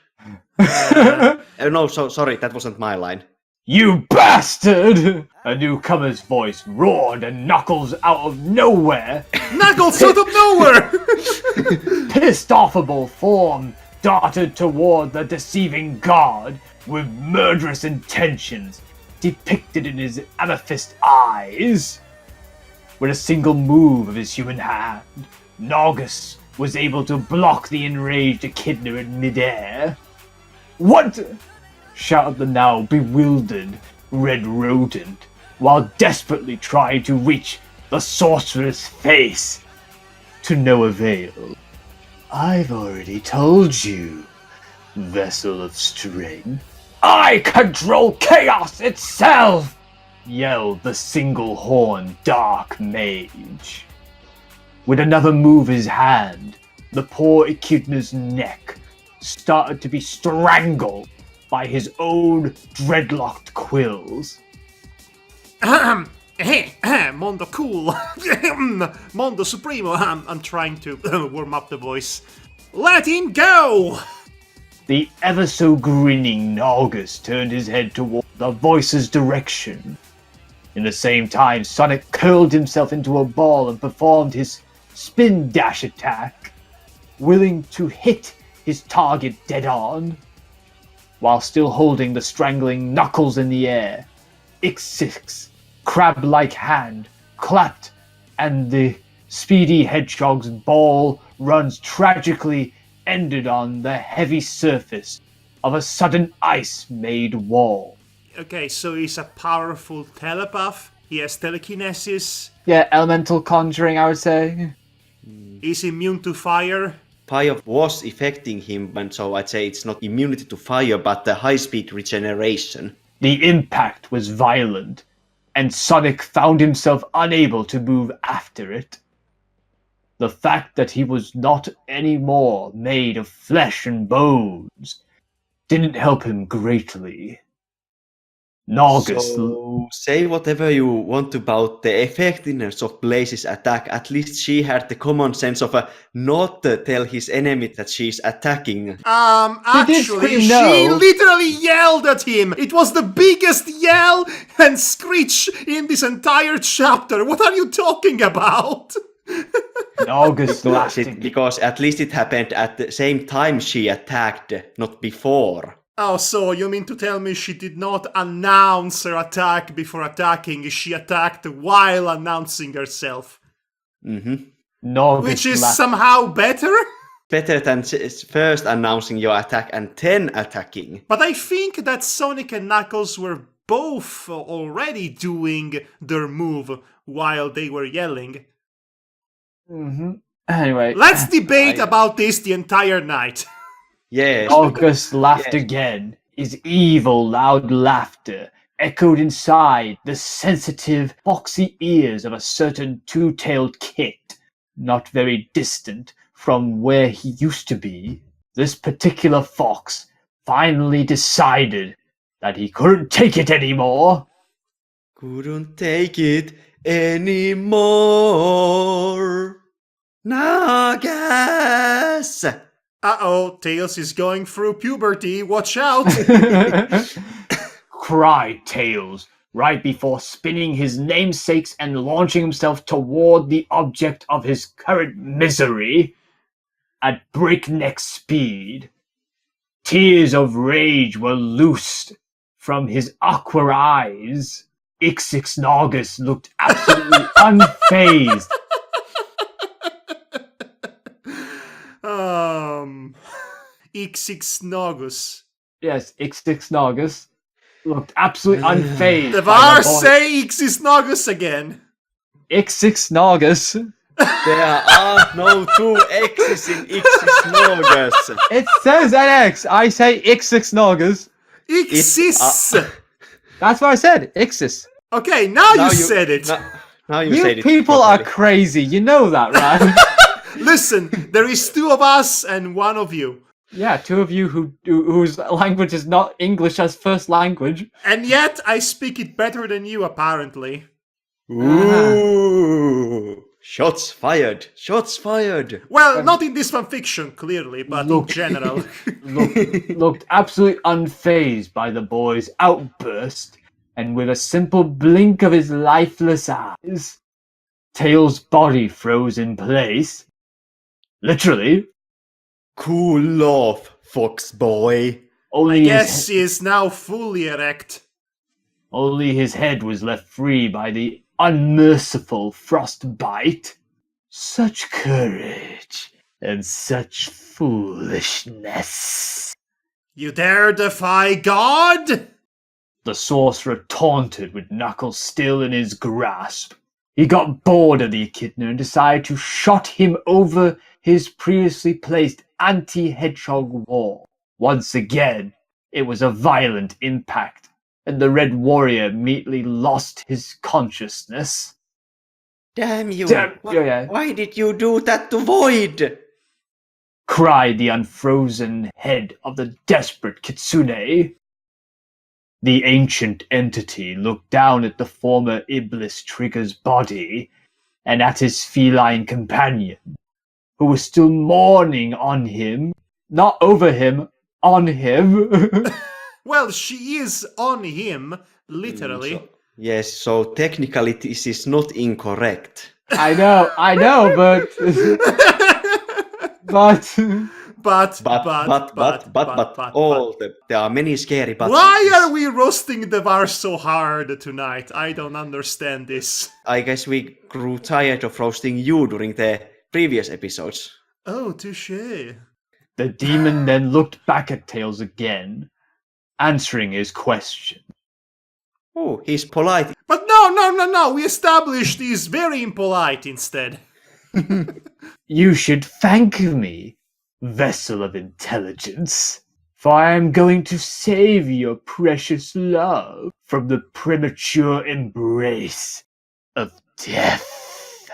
No, sorry, that wasn't my line. You bastard! A newcomer's voice roared and Knuckles out of nowhere. Knuckles out of nowhere! Pissed-offable form darted toward the deceiving god with murderous intentions depicted in his amethyst eyes. With a single move of his human hand, Naugus was able to block the enraged Echidna in midair. What? Shouted the now bewildered red rodent, while desperately trying to reach the sorcerer's face. To no avail. I've already told you, vessel of strength. I control chaos itself! Yelled the single-horned dark mage. With another move of his hand, the poor Echidna's neck started to be strangled by his own dreadlocked quills. Mondo cool. Mondo Supremo. I'm trying to warm up the voice. Let him go! The ever so grinning Naugus turned his head toward the voice's direction. In the same time, Sonic curled himself into a ball and performed his spin dash attack, willing to hit his target dead on. While still holding the strangling Knuckles in the air, Ix6's crab-like hand clapped and the speedy hedgehog's ball runs tragically ended on the heavy surface of a sudden ice-made wall. Okay, so he's a powerful telepath. He has telekinesis. Yeah, elemental conjuring, I would say. He's immune to fire. Fire was affecting him, and so I'd say it's not immunity to fire, but the high-speed regeneration. The impact was violent, and Sonic found himself unable to move after it. The fact that he was not anymore made of flesh and bones didn't help him greatly. Naugus. So, say whatever you want about the effectiveness of Blaze's attack, at least she had the common sense of not tell his enemy that she's attacking. Actually, she literally yelled at him. It was the biggest yell and screech in this entire chapter. What are you talking about? Naugus laughed. Because at least it happened at the same time she attacked, not before. Oh, so you mean to tell me she did not announce her attack before attacking? She attacked while announcing herself. Mm-hmm. Which is somehow better? Better than first announcing your attack and then attacking. But I think that Sonic and Knuckles were both already doing their move while they were yelling. Mm-hmm. Anyway. Let's debate about this the entire night. Yes. August laughed again. His evil, loud laughter echoed inside the sensitive, foxy ears of a certain two-tailed kit, not very distant from where he used to be. This particular fox finally decided that he couldn't take it anymore. Couldn't take it anymore. Nagas! Uh-oh, Tails is going through puberty, watch out! Cried Tails, right before spinning his namesakes and launching himself toward the object of his current misery. At breakneck speed, tears of rage were loosed from his aqua eyes. Ix6 Naugus looked absolutely unfazed. Ix6 Naugus. Yes, Ixtixnagus looked absolutely unfazed. The by var the boy. say Ixisnogus again. Ixtixnagus. There are no two X's in Ixisnogus. It says an X. I say Ixtixnagus. Ixis. That's what I said. Ixis. Okay, now you said it. Now you You said it people are properly. crazy. You know that, right? Listen, there is 2 of us and 1 of you. Yeah, 2 of you whose language is not English as first language. And yet I speak it better than you, apparently. Ooh. Shots fired. Shots fired. Well, not in this fanfiction, clearly, but Look. in general. Looked absolutely unfazed by the boy's outburst, and with a simple blink of his lifeless eyes, Tails' body froze in place. Literally. Cool off, fox boy. Only Guess he is now fully erect. only his head was left free by the unmerciful frostbite. Such courage and such foolishness. You dare defy God? The sorcerer taunted with Knuckles still in his grasp. He got bored of the echidna and decided to shot him over his previously placed anti-hedgehog wall. Once again, it was a violent impact, and the Red Warrior immediately lost his consciousness. Damn you. Yeah. Why did you do that to Void? Cried the unfrozen head of the desperate Kitsune. The ancient entity looked down at the former Iblis Trigger's body and at his feline companion, who was still mourning on him, not over him, on him. Well, she is on him, literally. Yes, so technically this is not incorrect. I know, but There are many scary buts. Why are we roasting the var so hard tonight? I don't understand this. I guess we grew tired of roasting you during the previous episodes. Oh, touche. The demon then looked back at Tails again, answering his question. Oh, he's polite. But no, we established he's very impolite instead. You should thank me, vessel of intelligence, for I am going to save your precious love from the premature embrace of death,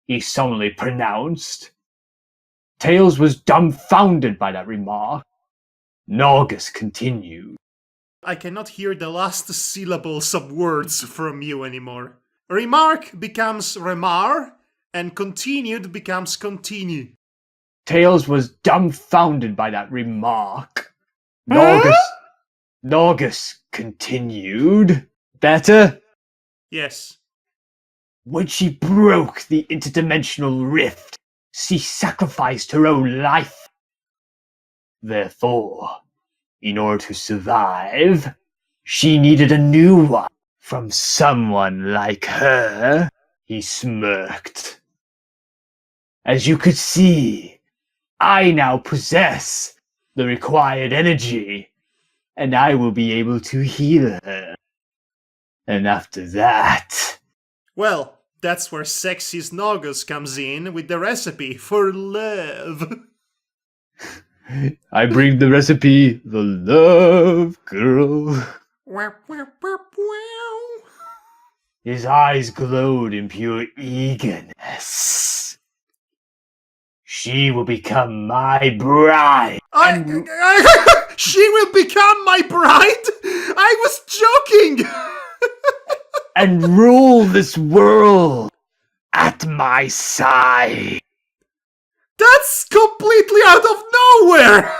he solemnly pronounced. Tails was dumbfounded by that remark. Naugus continued. I cannot hear the last syllables of words from you anymore. Remark becomes remar, and continued becomes continue. Tails was dumbfounded by that remark. Naugus continued. Better? Yes. When she broke the interdimensional rift, she sacrificed her own life. Therefore, in order to survive, she needed a new one from someone like her. He smirked. As you could see, I now possess the required energy, and I will be able to heal her. And after that... Well, that's where Sexy Snoggles comes in with the recipe for love. I bring the recipe, the love girl. His eyes glowed in pure eagerness. She will become my bride. She will become my bride? I was joking! And rule this world at my side. That's completely out of nowhere!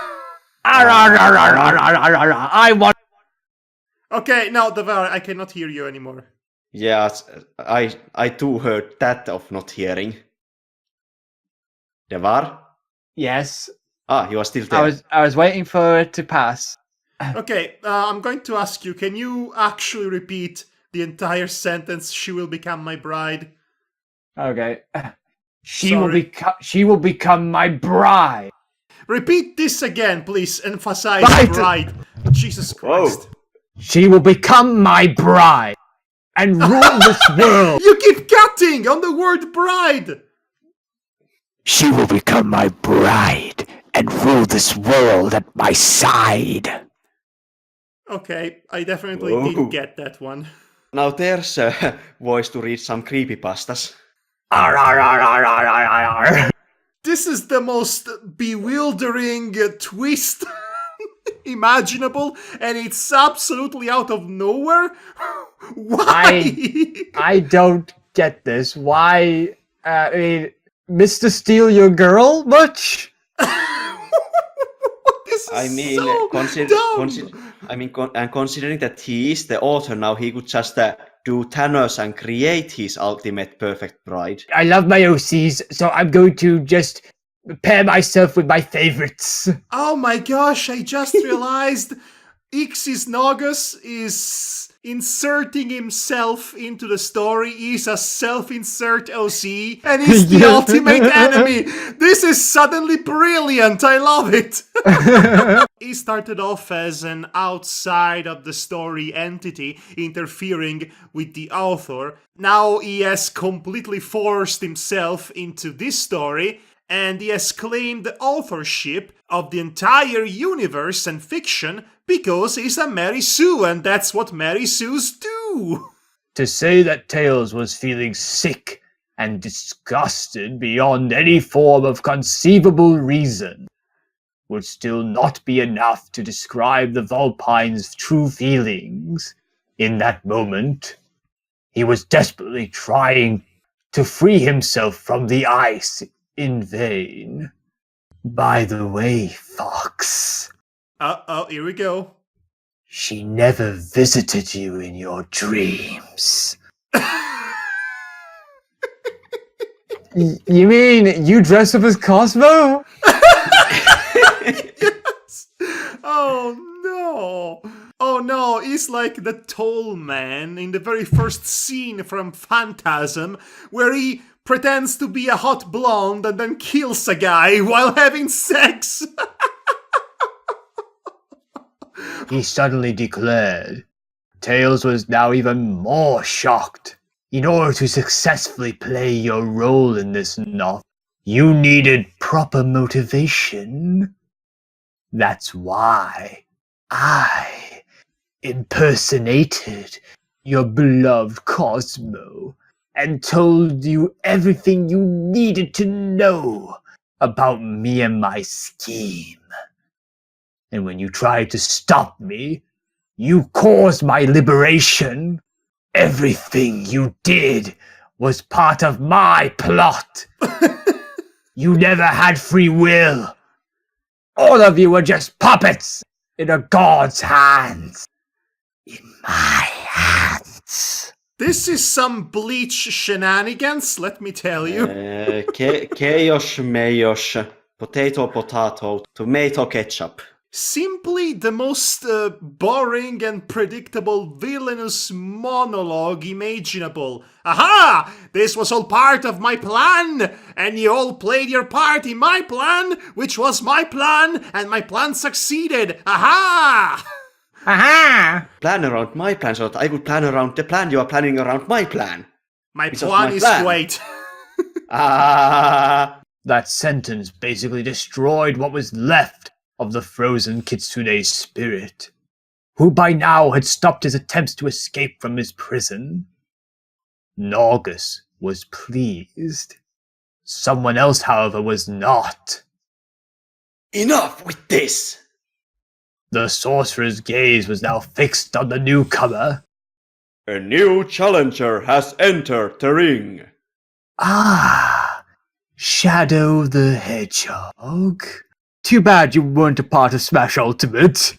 I want... Okay, now, Devar, I cannot hear you anymore. Yes, I too heard that of not hearing. Devar? Yes, Ah, you are still there. I was waiting for it to pass. Okay, I'm going to ask you, can you actually repeat the entire sentence, she will become my bride? Okay. She will become my bride. Repeat this again, please. Emphasize Right. bride. Jesus Christ. She will become my bride and rule this world. You keep cutting on the word bride. She will become my bride and rule this world at my side. Okay, I definitely Whoa. did get that one. Now there's a voice to read some creepypastas. Arr, arr, arr, arr, arr, arr, arr. This is the most bewildering twist imaginable, and it's absolutely out of nowhere. Why? I don't get this. Why? Mr. Steal Your Girl much? This is I mean, so dumb. considering that he is the author now, he could just do Thanos and create his ultimate perfect bride. I love my OCs, so I'm going to just pair myself with my favorites. Oh my gosh, I just realized Ixis Naugus is inserting himself into the story. He's a self-insert OC, and he's the ultimate enemy. This is suddenly brilliant. I love it. He started off as an outside of the story entity interfering with the author. Now he has completely forced himself into this story, and he has claimed the authorship of the entire universe and fiction because he's a Mary Sue, and that's what Mary Sues do. To say that Tails was feeling sick and disgusted beyond any form of conceivable reason would still not be enough to describe the Vulpine's true feelings. In that moment, he was desperately trying to free himself from the ice in vain. By the way, Fox, Oh, here we go. she never visited you in your dreams. You mean you dress up as Cosmo? Yes. Oh no. Oh no, he's like the tall man in the very first scene from Phantasm, where he pretends to be a hot blonde and then kills a guy while having sex. He suddenly declared. Tails was now even more shocked. In order to successfully play your role in this novel, you needed proper motivation. That's why I impersonated your beloved Cosmo and told you everything you needed to know about me and my scheme. And when you tried to stop me, you caused my liberation. Everything you did was part of my plot. You never had free will. All of you were just puppets in a god's hands. In my hands. This is some Bleach shenanigans, let me tell you. Chaos, mayos, potato, tomato ketchup. Simply the most boring and predictable villainous monologue imaginable. Aha! This was all part of my plan, and you all played your part in my plan, which was my plan, and my plan succeeded. Aha! Aha! Plan around my plan so that I could plan around the plan you are planning around my plan. My Because plan my is plan. great. Ah. That sentence basically destroyed what was left of the frozen Kitsune's spirit, who by now had stopped his attempts to escape from his prison. Naugus was pleased. Someone else, however, was not. Enough with this! The sorcerer's gaze was now fixed on the newcomer. A new challenger has entered the ring. Ah, Shadow the Hedgehog. Too bad you weren't a part of Smash Ultimate.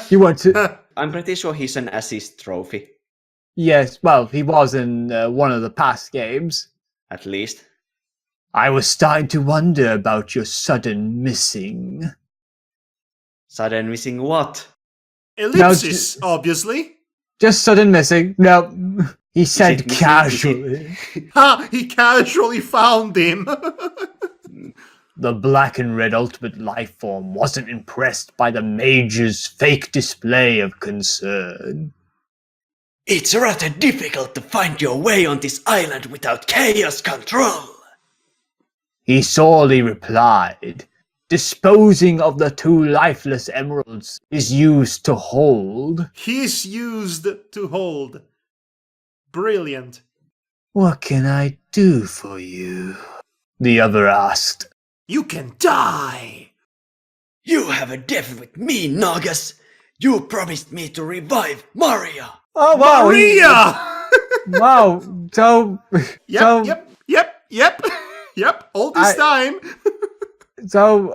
You want to... I'm pretty sure he's an assist trophy, Yes, well, he was in one of the past games. at least. I was starting to wonder about your sudden missing. Sudden missing what? Ellipsis, obviously. Just sudden missing. No, he said it missing? casually. Ha! He casually found him. The black and red ultimate life form wasn't impressed by the mage's fake display of concern. It's rather difficult to find your way on this island without chaos control. He sorely replied, disposing of the 2 lifeless emeralds is used to hold. He's used to hold. Brilliant. What can I do for you? The other asked. You can die. You have a debt with me, Nagas. You promised me to revive Maria. Oh wow! Maria! Wow. So. Yep. All this time. So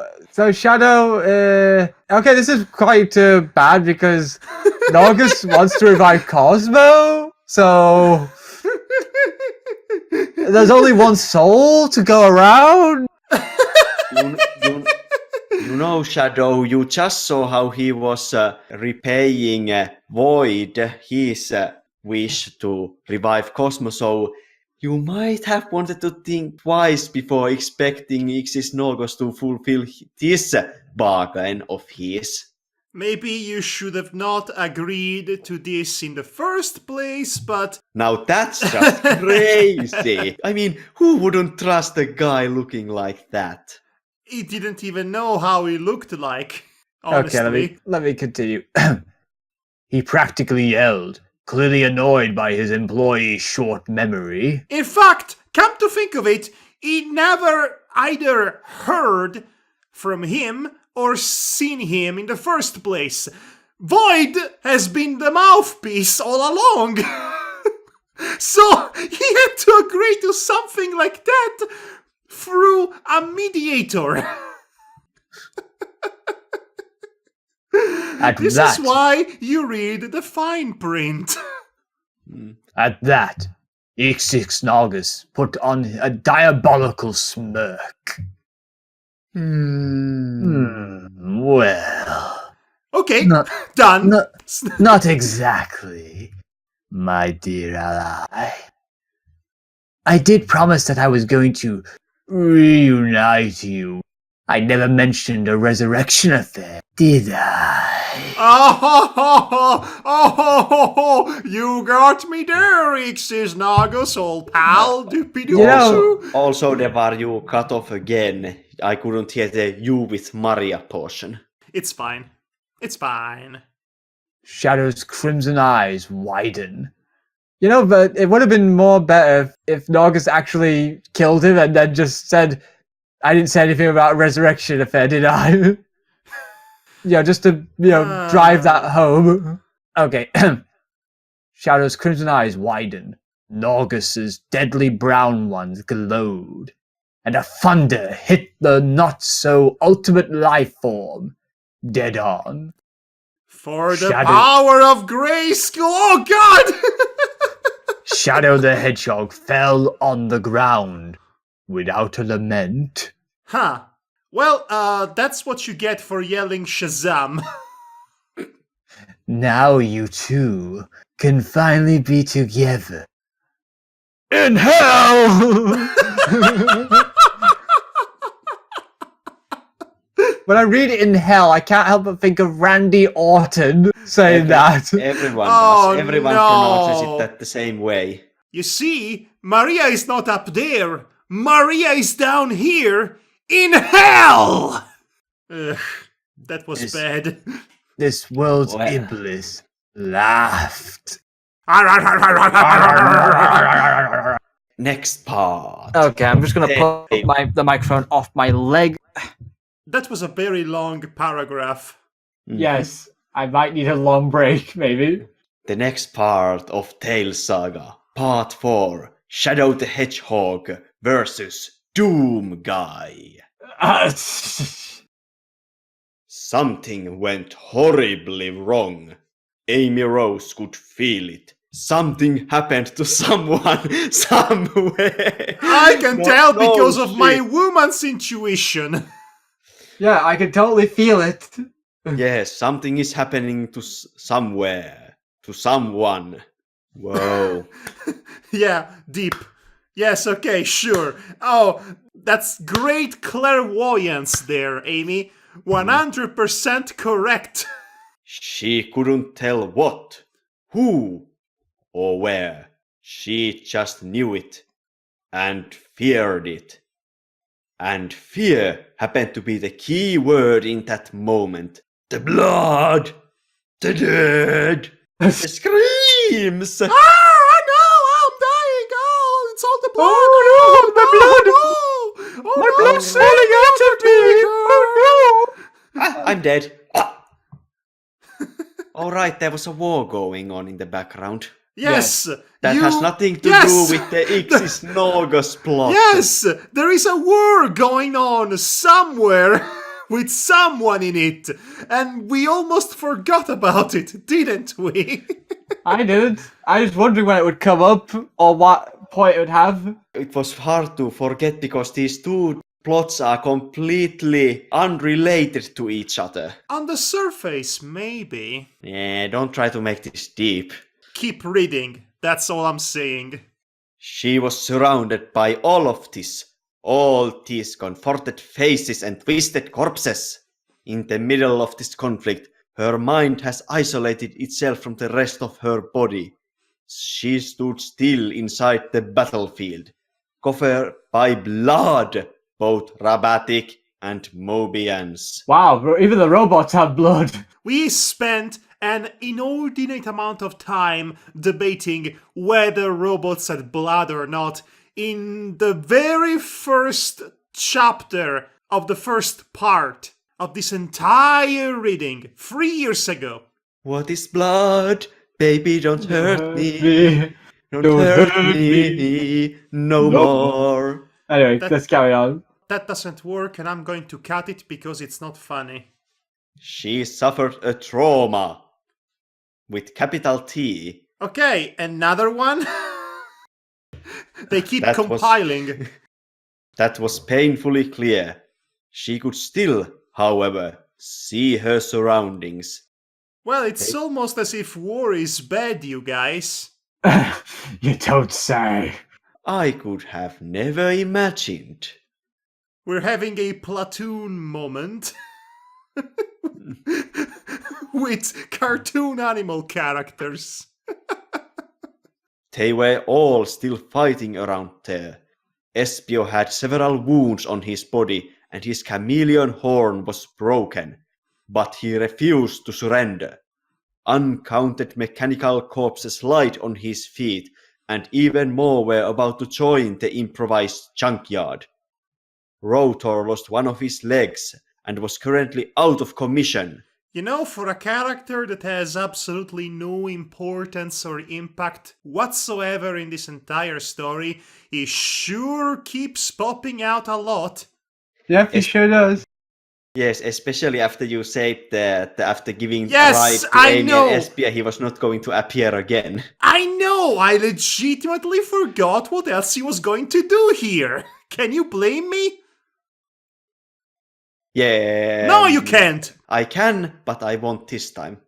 Shadow. Okay, this is quite bad because Norgus wants to revive Cosmo. So there's only one soul to go around. You know, Shadow, you just saw how he was repaying Void his wish to revive Cosmo, so you might have wanted to think twice before expecting Ixis Norgos to fulfill this bargain of his. Maybe you should have not agreed to this in the first place, but... Now that's just crazy! I mean, who wouldn't trust a guy looking like that? He didn't even know how he looked like, honestly. Okay, let me continue. He practically yelled, clearly annoyed by his employee's short memory. In fact, come to think of it, he never either heard from him or seen him in the first place. Void has been the mouthpiece all along. So he had to agree to something like that through a mediator. This is why you read the fine print. At that, Ixix Nagus put on a diabolical smirk. Well... Okay, done. Not exactly, my dear ally. I did promise that I was going to reunite you. I never mentioned a resurrection affair, did I? Oh, you got me there, Ixis Nagus, old pal. Also, Devar, you cut off again. I couldn't hear the you with Maria portion. It's fine. It's fine. Shadow's crimson eyes widen. You know, but it would have been more better if Norgus actually killed him and then just said, I didn't say anything about a resurrection affair, did I? Just to, drive that home. Okay. Shadow's crimson eyes widen. Norgus's deadly brown ones glowed. And a thunder hit the not-so-ultimate life form. Dead on. For the power of Grayskull! Oh, God! Shadow the Hedgehog fell on the ground without a lament. Huh. Well, that's what you get for yelling Shazam. Now you two can finally be together. In hell! When I read it in hell, I can't help but think of Randy Orton saying that. Everyone does. Everyone pronounces it the same way. You see, Maria is not up there. Maria is down here in hell! Ugh, that was bad. This world's Iblis laughed. Next part. Okay, I'm just going to put the microphone off my leg. That was a very long paragraph. Yes, I might need a long break, maybe. The next part of Tales Saga, Part 4, Shadow the Hedgehog versus Doom Guy. Something went horribly wrong. Amy Rose could feel it. Something happened to someone, somewhere. I can tell because of my woman's intuition. Yeah, I can totally feel it. Yes, something is happening to somewhere, to someone. Whoa. Yeah, deep. Yes, okay, sure. Oh, that's great clairvoyance there, Amy. 100% correct. She couldn't tell what, who, or where. She just knew it and feared it. And fear happened to be the key word in that moment. The blood, the dead, the screams. Ah, no, I'm dying. Oh, it's all the blood. Oh, no, the blood. No. Oh, My no, blood's save falling me, out of me. Oh I'm dead. All right, there was a war going on in the background. Yes, That you... has nothing to Yes! do with the Ixis Norgos plot. Yes, there is a war going on somewhere with someone in it, and we almost forgot about it, didn't we? no! I didn't. I was wondering when it would come up or what point it would have. It was hard to forget because these two plots are completely unrelated to each other. On the surface, maybe. Yeah, don't try to make this deep. Keep reading, that's all I'm saying. She was surrounded by all these contorted faces and twisted corpses. In the middle of this conflict, her mind has isolated itself from the rest of her body. She stood still inside the battlefield, covered by blood, both Rabatic and Mobians. Wow, even the robots have blood. We spent an inordinate amount of time debating whether robots had blood or not in the very first chapter of the first part of this entire reading 3 years ago. What is blood? Baby, don't hurt me. Don't hurt me no more. Anyway, That- let's carry on. That doesn't work, and I'm going to cut it because it's not funny. She suffered a trauma with capital T. Okay, another one? They keep That was- compiling. That was painfully clear. She could still, however, see her surroundings. Well, it's almost as if war is bad, you guys. You don't say. I could have never imagined. We're having a platoon moment with cartoon animal characters. They were all still fighting around there. Espio had several wounds on his body and his chameleon horn was broken, but he refused to surrender. Uncounted mechanical corpses lied on his feet, and even more were about to join the improvised junkyard. Rotor lost one of his legs and was currently out of commission. You know, for a character that has absolutely no importance or impact whatsoever in this entire story, he sure keeps popping out a lot. Yep, he sure does. Yes, especially after you said that after giving Yes, right to I Amy know. and Espia, he was not going to appear again. I know, I legitimately forgot what else he was going to do here. Can you blame me? Yeah. No, you can't. I can, but I won't this time.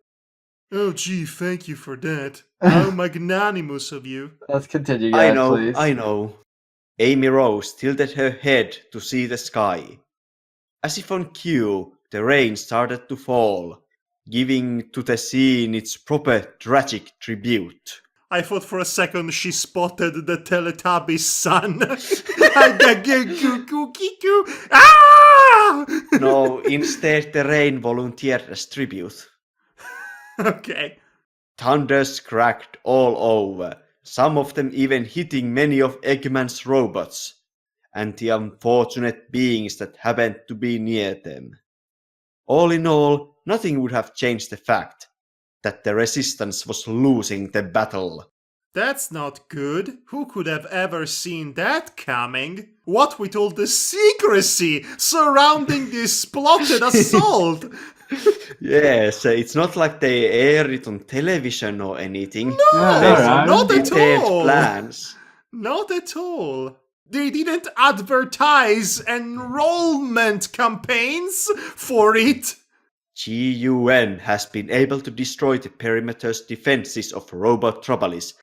Oh, gee, thank you for that. How magnanimous of you. Let's continue, guys, please. I know. Amy Rose tilted her head to see the sky. As if on cue, the rain started to fall, giving to the scene its proper tragic tribute. I thought for a second she spotted the Teletubbies' son. Ah! No, instead the rain volunteered as tribute. Okay. Thunders cracked all over, some of them even hitting many of Eggman's robots, and the unfortunate beings that happened to be near them. All in all, nothing would have changed the fact that the resistance was losing the battle. That's not good. Who could have ever seen that coming? What with all the secrecy surrounding this plotted assault? Yes, it's not like they aired it on television or anything. No, Yeah, alright. not at Detailed all. plans. Not at all. They didn't advertise enrollment campaigns for it. GUN has been able to destroy the perimeter's defenses of Robot Tropolis,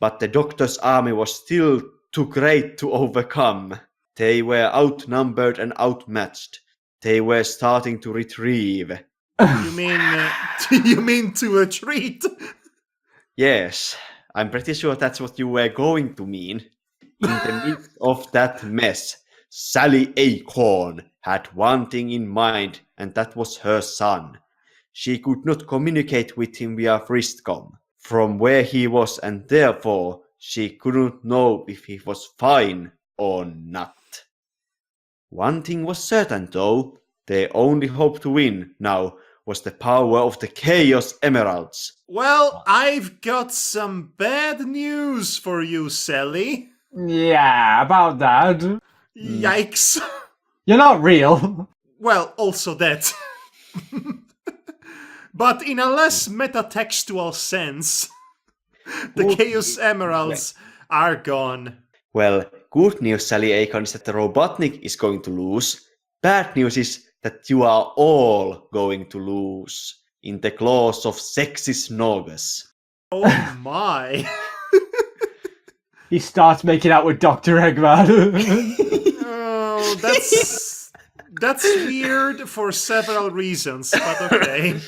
but the Doctor's army was still too great to overcome. They were outnumbered and outmatched. They were starting to retrieve. You mean you mean to retreat? Yes, I'm pretty sure that's what you were going to mean. In the midst of that mess, Sally Acorn had one thing in mind, and that was her son. She could not communicate with him via Fristcom from where he was, and therefore she couldn't know if he was fine or not. One thing was certain though, their only hope to win now was the power of the Chaos Emeralds. Well, I've got some bad news for you, Sally. Yeah, about that. Yikes. You're not real. Well, also that. But in a less metatextual sense, the Chaos Emeralds are gone. Well, good news, Sally Acorn, is that the Robotnik is going to lose. Bad news is that you are all going to lose in the claws of sexy Snogus. Oh my. He starts making out with Dr. Eggman. Oh, that's weird for several reasons, but okay.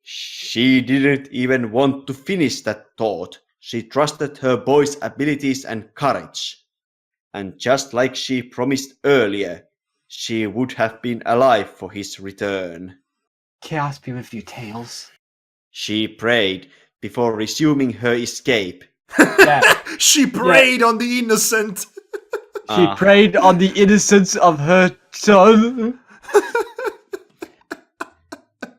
She didn't even want to finish that thought. She trusted her boy's abilities and courage. And just like she promised earlier, she would have been alive for his return. Chaos be with you, Tails. She prayed before resuming her escape. Yeah. She preyed on the innocent. She preyed on the innocence of her son.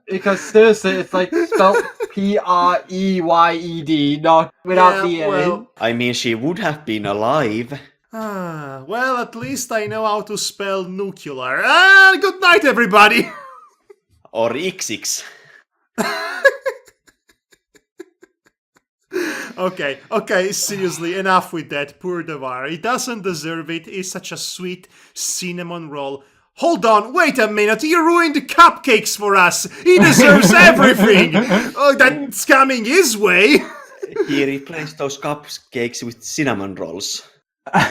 Because seriously, it's like spelled Preyyed, not without the A. well, I mean, she would have been alive. well, at least I know how to spell nuclear. Good night, everybody. Or XX. Okay, seriously, enough with that. Poor Devar. He doesn't deserve it. He's such a sweet cinnamon roll. Hold on, wait a minute. You ruined the cupcakes for us. He deserves everything. Oh, that's coming his way. He replaced those cupcakes with cinnamon rolls.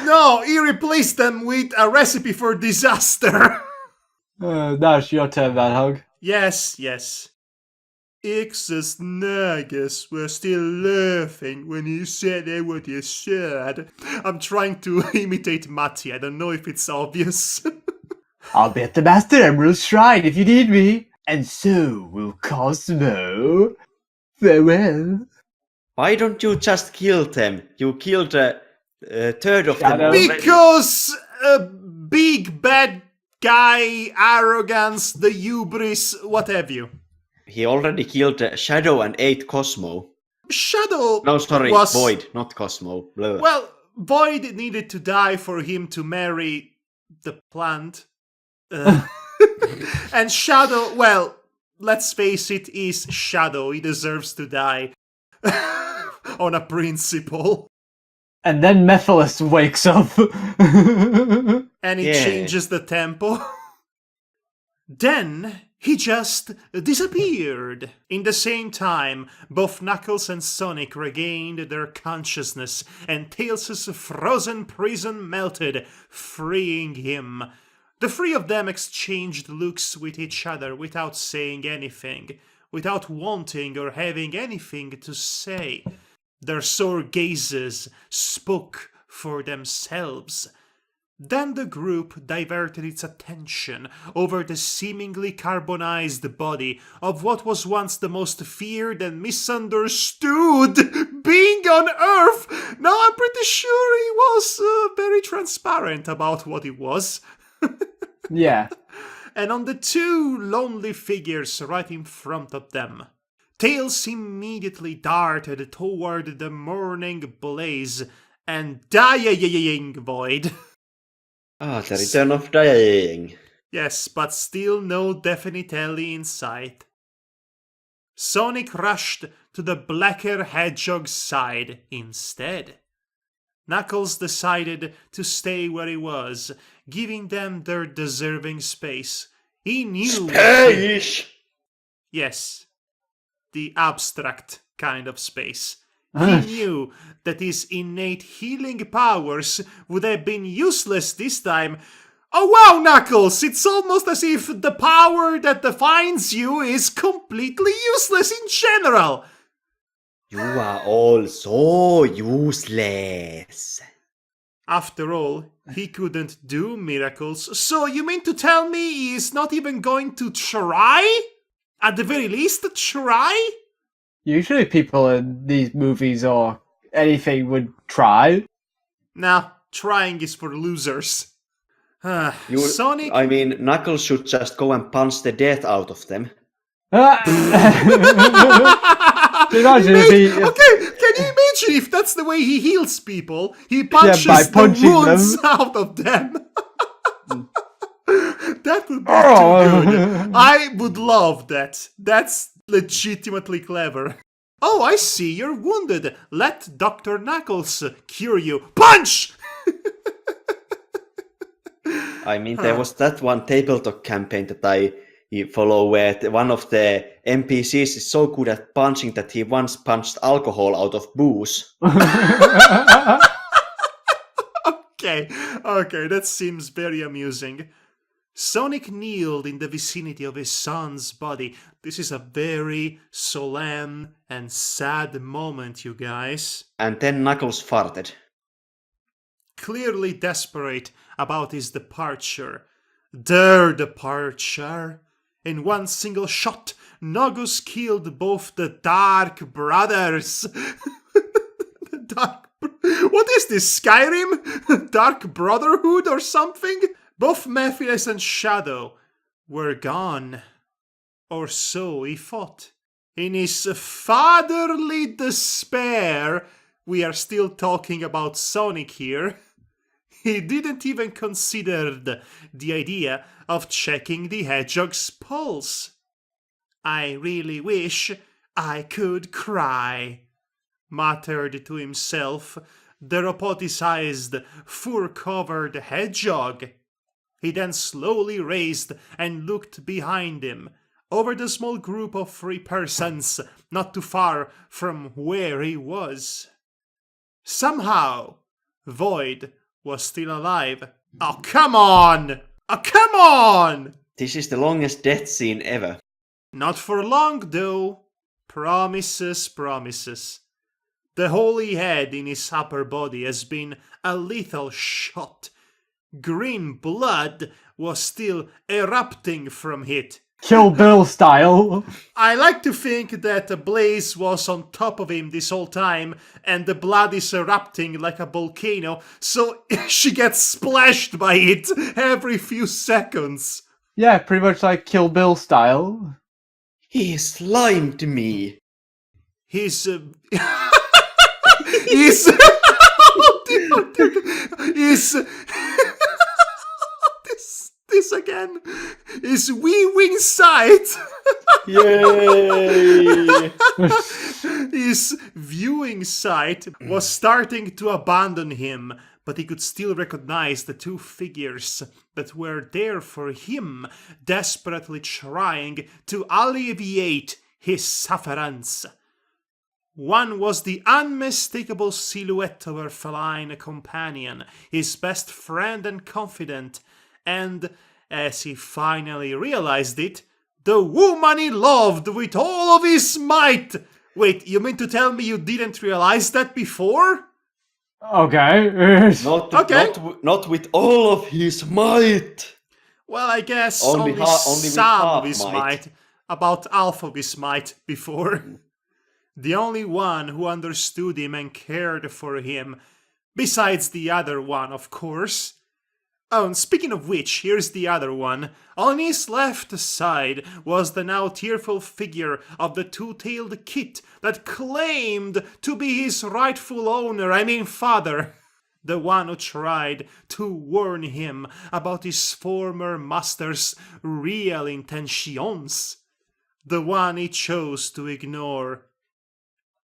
No, he replaced them with a recipe for disaster. Now it's your turn, Madhog. Yes. Ix's Nagus were still laughing when he said what he said. I'm trying to imitate Matti. I don't know if it's obvious. I'll be at the Master Emerald's shrine if you need me. And so will Cosmo. Farewell. Why don't you just kill them? You killed a third of them Shadow. already. Because big bad guy, arrogance, the hubris, what have you. He already killed Shadow and ate Cosmo. Shadow No, sorry, was... Void, not Cosmo. Blah. Well, Void needed to die for him to marry the plant. And Shadow, well, let's face it, is Shadow. He deserves to die. On a principle. And then Mephiles wakes up. And he Yeah. changes the tempo. Then he just disappeared. In the same time, both Knuckles and Sonic regained their consciousness, and Tails' frozen prison melted, freeing him. The three of them exchanged looks with each other without saying anything, without wanting or having anything to say. Their sore gazes spoke for themselves. Then the group diverted its attention over the seemingly carbonized body of what was once the most feared and misunderstood being on Earth. Now I'm pretty sure he was very transparent about what it was. Yeah. And on the two lonely figures right in front of them. Tails immediately darted toward the morning blaze and dying Void. The return of dying. Yes, but still no definite Ellie in sight. Sonic rushed to the blacker hedgehog's side instead. Knuckles decided to stay where he was, giving them their deserving space. He knew... Space! Yes, the abstract kind of space. He knew that his innate healing powers would have been useless this time. Oh wow, Knuckles! It's almost as if the power that defines you is completely useless in general! You are all so useless. After all, he couldn't do miracles, so you mean to tell me he's not even going to try? At the very least, try? Usually people in these movies or anything would try. Nah, trying is for losers. Sonic? I mean, Knuckles should just go and punch the death out of them. Imagine if he... Okay, can you imagine if that's the way he heals people? He punches by the punching wounds them. out of them. That would be too good. I would love that. That's legitimately clever. Oh, I see, you're wounded. Let Dr. Knuckles cure you. Punch! I mean, there was that one tabletop campaign that I follow where one of the NPCs is so good at punching that he once punched alcohol out of booze. Okay, that seems very amusing. Sonic kneeled in the vicinity of his son's body. This is a very solemn and sad moment, you guys. And then Knuckles farted. Clearly desperate about his departure. Their departure. In one single shot, Nogus killed both the Dark Brothers. What is this, Skyrim? Dark Brotherhood or something? Both Mephiles and Shadow were gone. Or so he thought. In his fatherly despair, we are still talking about Sonic here, he didn't even consider the idea of checking the hedgehog's pulse. I really wish I could cry, muttered to himself the roboticized, fur-covered hedgehog. He then slowly raised and looked behind him, over the small group of 3 persons not too far from where he was. Somehow, Void was still alive. Oh, come on! Oh, come on! This is the longest death scene ever. Not for long, though. Promises, promises. The holy head in his upper body has been a lethal shot. Green blood was still erupting from it. Kill Bill style. I like to think that Blaze was on top of him this whole time, and the blood is erupting like a volcano, so she gets splashed by it every few seconds. Yeah, pretty much like Kill Bill style. He slimed me. He's he's he's this again is wee wing sight. Yay! His viewing sight was starting to abandon him, but he could still recognize the 2 figures that were there for him, desperately trying to alleviate his sufferance. One was the unmistakable silhouette of her feline companion, his best friend and confidant, and, as he finally realized it, the woman he loved with all of his might. Wait, you mean to tell me you didn't realize that before? Okay. Not with all of his might. Well, I guess Only only, with some half of his might. might. About half of his might before. The only one who understood him and cared for him, besides the other one, of course. Oh, and speaking of which, here's the other one. On his left side was the now tearful figure of the 2-tailed kit that claimed to be his rightful owner, father. The one who tried to warn him about his former master's real intentions. The one he chose to ignore.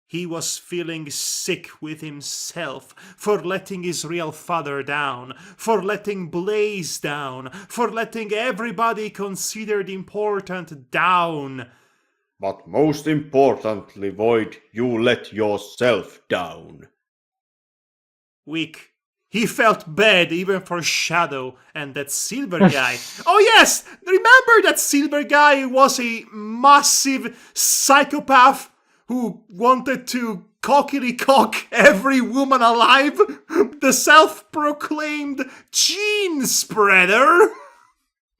He was feeling sick with himself for letting his real father down, for letting Blaze down, for letting everybody considered important down. But most importantly, Void, you let yourself down. Weak. He felt bad even for Shadow and that silver guy. Oh yes! Remember that silver guy was a massive psychopath who wanted to cockily cock every woman alive? The self-proclaimed gene spreader?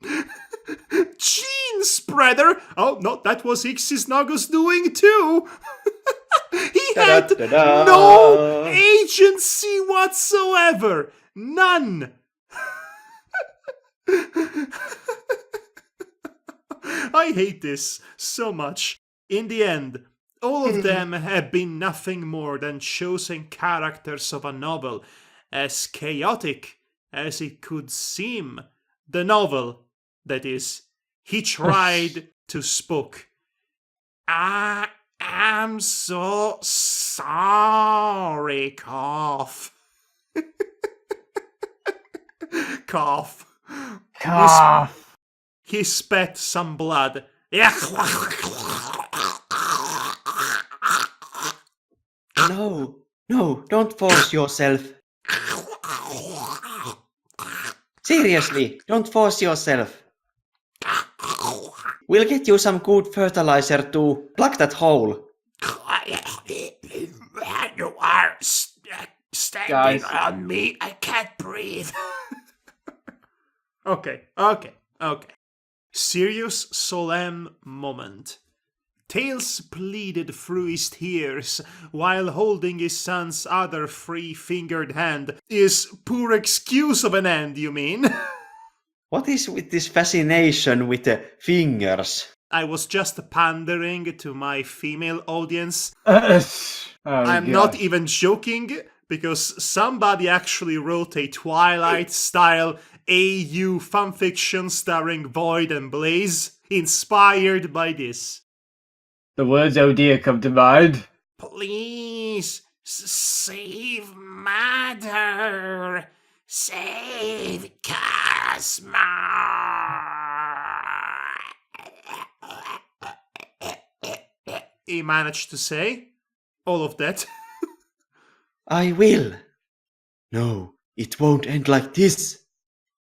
Gene spreader? Oh no, that was Ixisnago's doing too. He had Da-da-da-da. no agency whatsoever. None. I hate this so much. In the end, all of them have been nothing more than chosen characters of a novel, as chaotic as it could seem. The novel, that is, he tried to spook. I am so sorry, cough. Cough. Cough. He spat some blood. No, don't force yourself. Seriously, don't force yourself. We'll get you some good fertilizer to plug that hole. You are standing Guys. on me. I can't breathe. Okay. Serious, solemn moment. Tails pleaded through his tears while holding his son's other free-fingered hand. His poor excuse of an hand, you mean? What is with this fascination with the fingers? I was just pandering to my female audience. Oh, I'm not gosh. even joking, because somebody actually wrote a Twilight-style AU fanfiction starring Void and Blaze, inspired by this. The words "oh dear" come to mind. Please, save Mother! Save Cosmo! He managed to say all of that. I will. No, it won't end like this.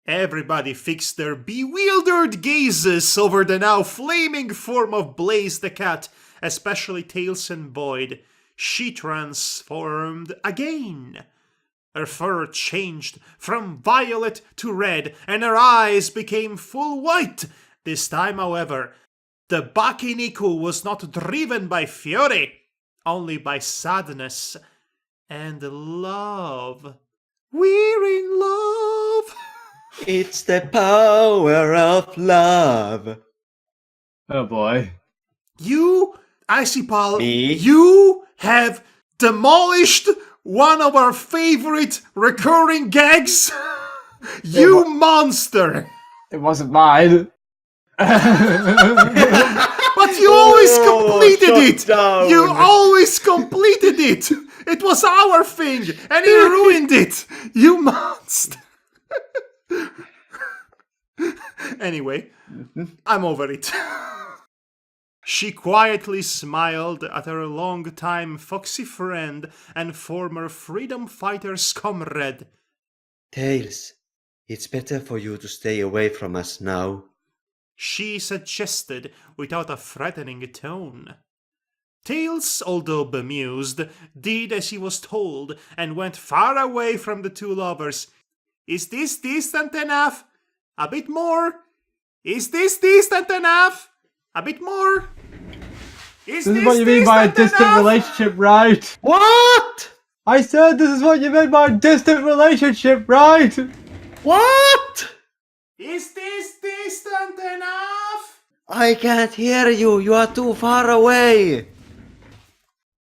Everybody fixed their bewildered gazes over the now flaming form of Blaze the cat, especially Tails and Void. She transformed again. Her fur changed from violet to red, and her eyes became full white. This time, however, the Bakiniku was not driven by fury, only by sadness and love. We're in love. It's the power of love. Oh boy. You, Icipal, Me? you have demolished one of our favorite recurring gags. You monster. It wasn't mine. But you always completed shut it! down. You always completed it! It was our thing, and you ruined it! You monster! Anyway, I'm over it. She quietly smiled at her long-time foxy friend and former freedom fighter's comrade. Tails, it's better for you to stay away from us now. She suggested without a threatening tone. Tails, although bemused, did as he was told and went far away from the two lovers. Is this distant enough? A bit more? Is this distant enough? A bit more? Is This is what you mean by a distant enough? relationship, right? What? I said this is what you mean by a distant relationship, right? What? Is this distant enough? I can't hear you. You are too far away.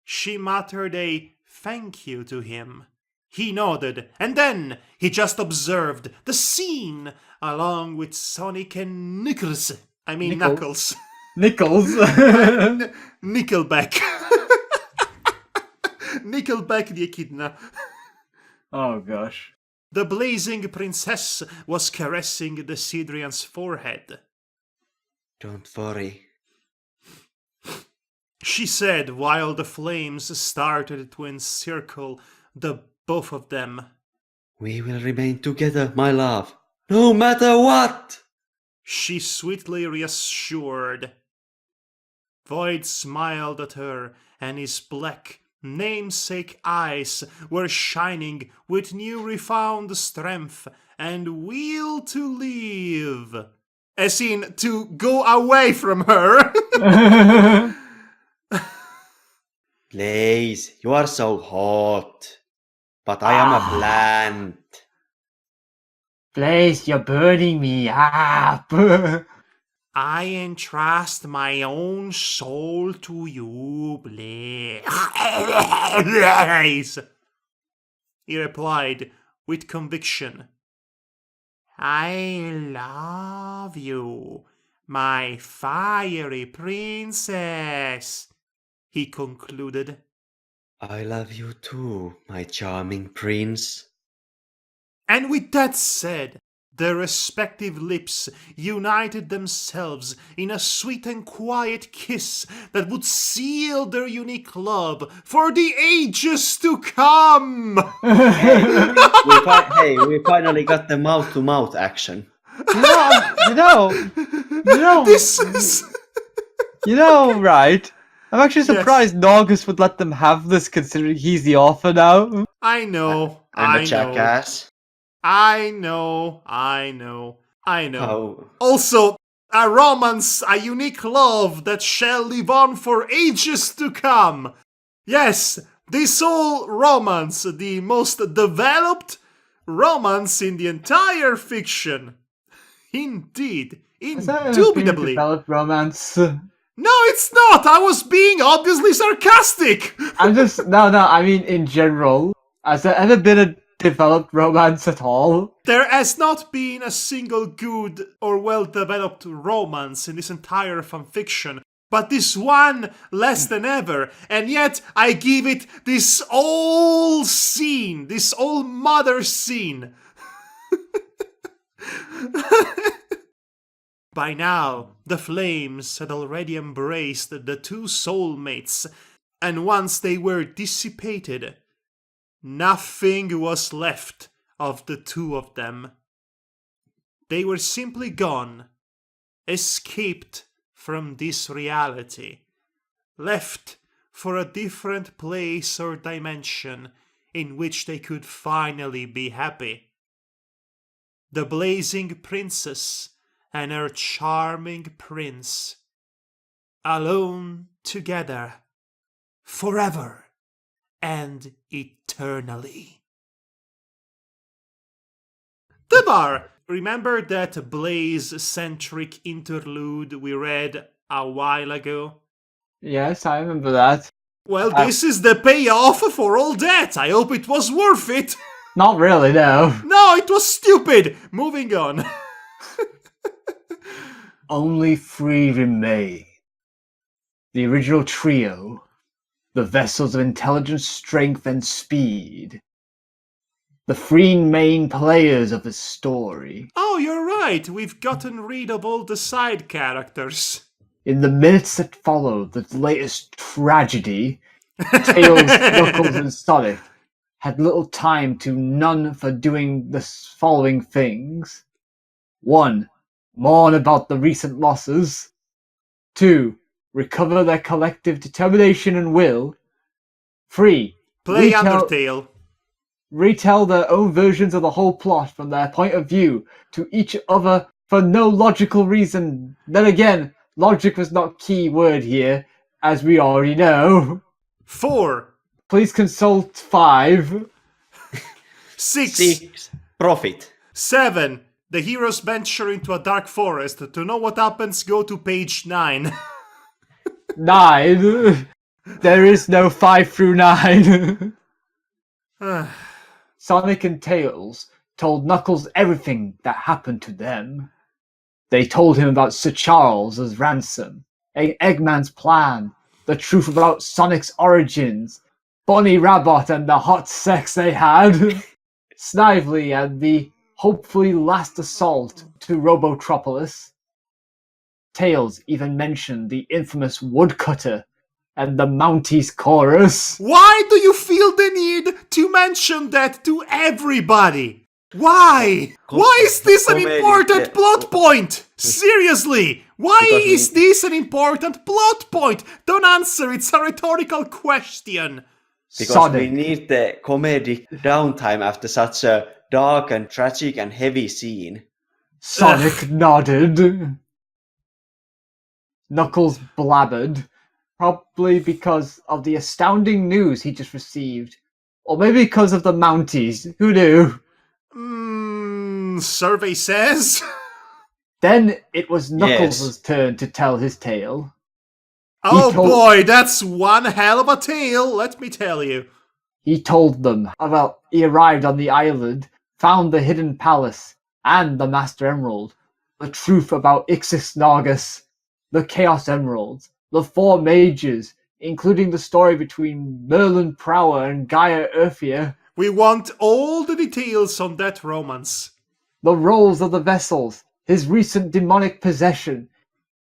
She muttered a thank you to him. He nodded, and then he just observed the scene along with Sonic and Knuckles. Nichols. Knuckles. Nichols. Nickelback. Nickelback the echidna. Oh gosh. The blazing princess was caressing the Sidrian's forehead. Don't worry. she said while the flames started to encircle the both of them. We will remain together, my love, no matter what! She sweetly reassured. Void smiled at her, and his black, namesake eyes were shining with new refound strength and will to live. As in, to go away from her. Blaze, you are so hot. But I am a plant. Blaze, you're burning me up. I entrust my own soul to you, Blaze. He replied with conviction. I love you, my fiery princess, he concluded. I love you too, my charming prince. And with that said, their respective lips united themselves in a sweet and quiet kiss that would seal their unique love for the ages to come. We finally got the mouth-to-mouth action. This is... Right? I'm actually surprised Norgus would let them have this, considering he's the author now. I know. And the jackass. I know. Oh. Also, a romance, a unique love that shall live on for ages to come. Yes, this whole romance, the most developed romance in the entire fiction. Indeed, indubitably. Developed romance. No, it's not! I was being obviously sarcastic! I mean in general. Has there ever been a developed romance at all? There has not been a single good or well-developed romance in this entire fanfiction, but this one less than ever, and yet I give it this old scene, this old mother scene. By now, the flames had already embraced the two soulmates, and once they were dissipated, nothing was left of the two of them. They were simply gone, escaped from this reality, left for a different place or dimension in which they could finally be happy. The blazing princess and her charming prince, alone together, forever and eternally. Debar, remember that Blaze-centric interlude we read a while ago? Yes, I remember that. Well, this is the payoff for all that. I hope it was worth it. Not really, no. No, it was stupid. Moving on. Only three remain. The original trio, the vessels of intelligence, strength, and speed. The three main players of the story. Oh, you're right. We've gotten rid of all the side characters. In the minutes that followed the latest tragedy, Tails, Knuckles, and Sonic had little time to none for doing the following things. 1. Mourn about the recent losses. 2. Recover their collective determination and will. 3. Play Undertale. Retell their own versions of the whole plot from their point of view to each other for no logical reason. Then again, logic was not key word here, as we already know. 4. Please consult 5. 6. Profit. 7. The heroes venture into a dark forest. To know what happens, go to page 9. 9. There is no 5 through 9. Sonic and Tails told Knuckles everything that happened to them. They told him about Sir Charles as ransom, Eggman's plan, the truth about Sonic's origins, Bonnie Rabbit and the hot sex they had, Snively and the hopefully last assault to Robotropolis. Tails even mentioned the infamous woodcutter and the Mounties chorus. Why do you feel the need to mention that to everybody? Why? Why is this an important plot point? Seriously, why is this an important plot point? Don't answer, it's a rhetorical question. Because we need the comedic downtime after such a dark and tragic and heavy scene. Sonic nodded. Knuckles blabbered, probably because of the astounding news he just received. Or maybe because of the Mounties, who knew? Survey says. Then it was Knuckles' turn to tell his tale. Oh boy, that's one hell of a tale, let me tell you. He told them about he arrived on the island, found the hidden palace and the Master Emerald, the truth about Ixis Naugus, the Chaos Emeralds, the four mages, including the story between Merlin Prower and Gaia Earthia. We want all the details on that romance. The roles of the vessels, his recent demonic possession,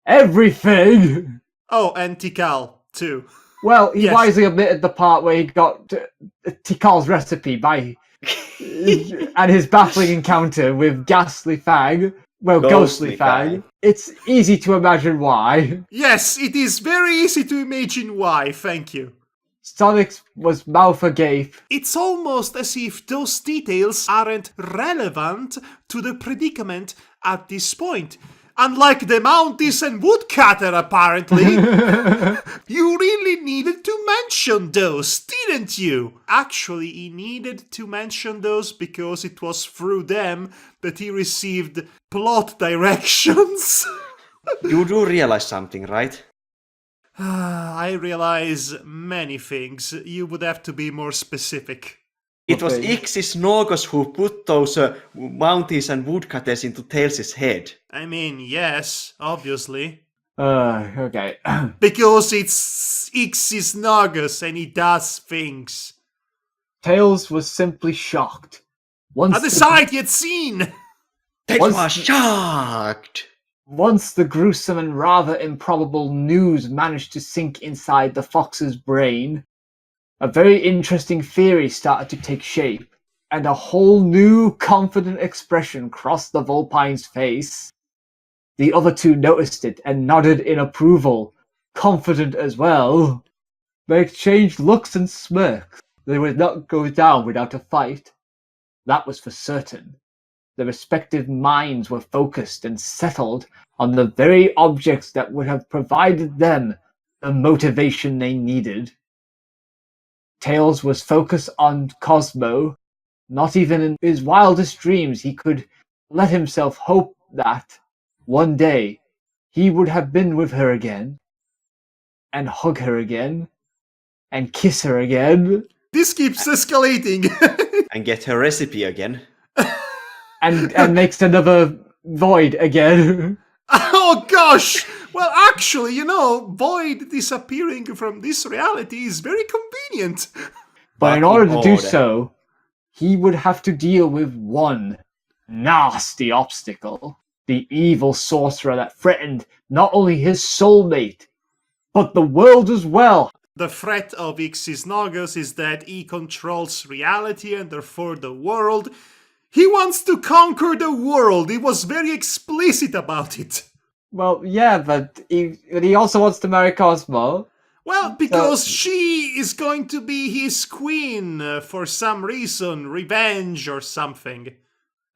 everything! Oh, and Tikal, too. Well, he wisely omitted the part where he got Tikal's recipe by and his baffling encounter with Ghostly Fang. Well, Ghostly Fang. It's easy to imagine why. Yes, it is very easy to imagine why, thank you. Sonic was mouth agape. It's almost as if those details aren't relevant to the predicament at this point. Unlike the Mounties and Woodcutter, apparently. You really needed to mention those, didn't you? Actually, he needed to mention those because it was through them that he received plot directions. You do realize something, right? I realize many things. You would have to be more specific. It was Ixis Naugus who put those Mounties and Woodcutters into Tails' head. I mean, yes, obviously. Okay. Because it's Ixis Naugus and he does things. Tails was simply shocked. At the sight he had seen! Tails was shocked! Once the gruesome and rather improbable news managed to sink inside the fox's brain, a very interesting theory started to take shape, and a whole new, confident expression crossed the Vulpine's face. The other two noticed it and nodded in approval, confident as well. They exchanged looks and smirks. They would not go down without a fight. That was for certain. Their respective minds were focused and settled on the very objects that would have provided them the motivation they needed. Tails was focused on Cosmo. Not even in his wildest dreams he could let himself hope that one day he would have been with her again, and hug her again, and kiss her again. This keeps escalating. And get her recipe again. and makes another void again. Oh gosh! Well, actually, you know, Void disappearing from this reality is very convenient. But in order to do so, he would have to deal with one nasty obstacle. The evil sorcerer that threatened not only his soulmate, but the world as well. The threat of Ixis Naugus is that he controls reality and therefore the world. He wants to conquer the world. He was very explicit about it. Well, yeah, but he also wants to marry Cosmo. Well, because she is going to be his queen for some reason, revenge or something.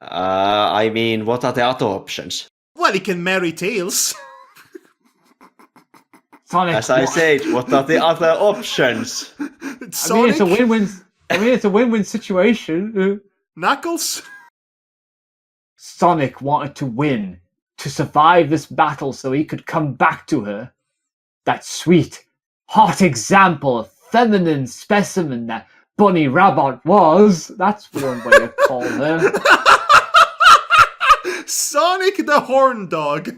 I mean, what are the other options? Well, he can marry Tails. Sonic, as I said, what are the other options? Sonic? I mean, it's a win-win situation. Knuckles? Sonic wanted to win, to survive this battle so he could come back to her. That sweet, hot example of feminine specimen that Bunny Rabbit was. That's one way to call her. Sonic the Horn Dog.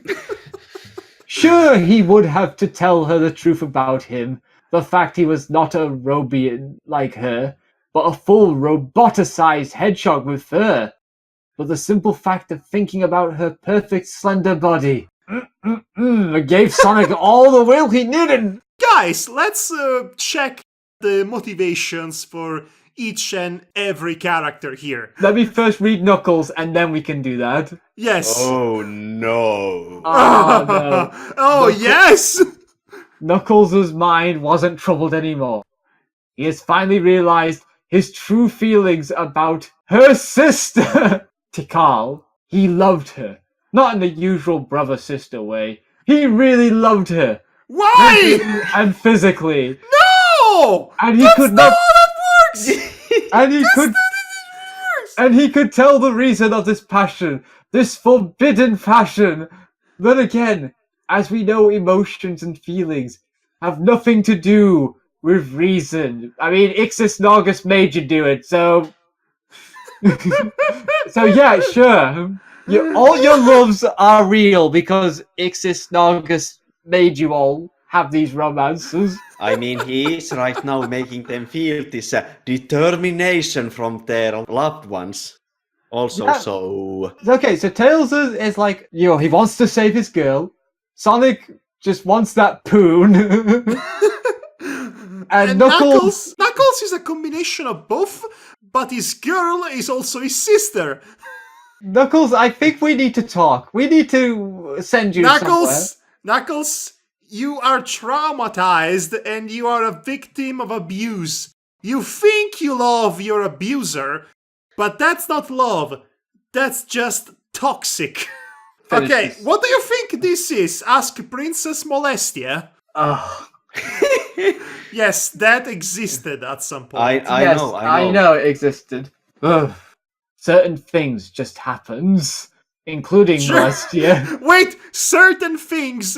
Sure, he would have to tell her the truth about him. The fact he was not a Robian like her, but a full roboticized hedgehog with fur. But the simple fact of thinking about her perfect slender body gave Sonic all the will he needed. Guys, let's check the motivations for each and every character here. Let me first read Knuckles, and then we can do that. Yes. Oh no. Oh, no. Oh, yes! Knuckles' mind wasn't troubled anymore. He has finally realized his true feelings about her sister, Tikal. He loved her. Not in the usual brother-sister way. He really loved her. Why? And physically. No! And he That's could not not... how that works! And he That's could... not how it works! And he could tell the reason of this passion. This forbidden passion. Then again, as we know, emotions and feelings have nothing to do with reason. I mean, Ixis Naugus made you do it, so... So yeah, sure. All your loves are real because Ixis Naugus made you all have these romances. I mean, he is right now making them feel this determination from their loved ones. Also, Yeah. so... Okay, so Tails is like, he wants to save his girl. Sonic just wants that poon. And Knuckles... Knuckles is a combination of both, but his girl is also his sister. Knuckles, I think we need to talk. We need to send you somewhere. Knuckles, you are traumatized and you are a victim of abuse. You think you love your abuser, but that's not love. That's just toxic. Finish Okay, this. what do you think this is? Ask Princess Molestia. Ugh. Yes, that existed at some point. I know. I know it existed. Ugh. Certain things just happens, including Sure. Molestia. Wait, certain things,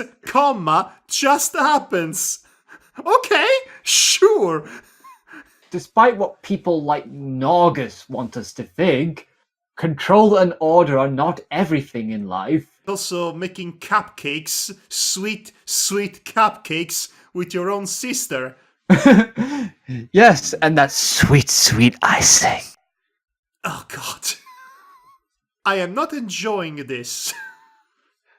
just happens. Okay, sure. Despite what people like Naugus want us to think, control and order are not everything in life. Also making cupcakes, sweet, sweet cupcakes with your own sister. Yes, and that sweet, sweet icing. Oh god. I am not enjoying this.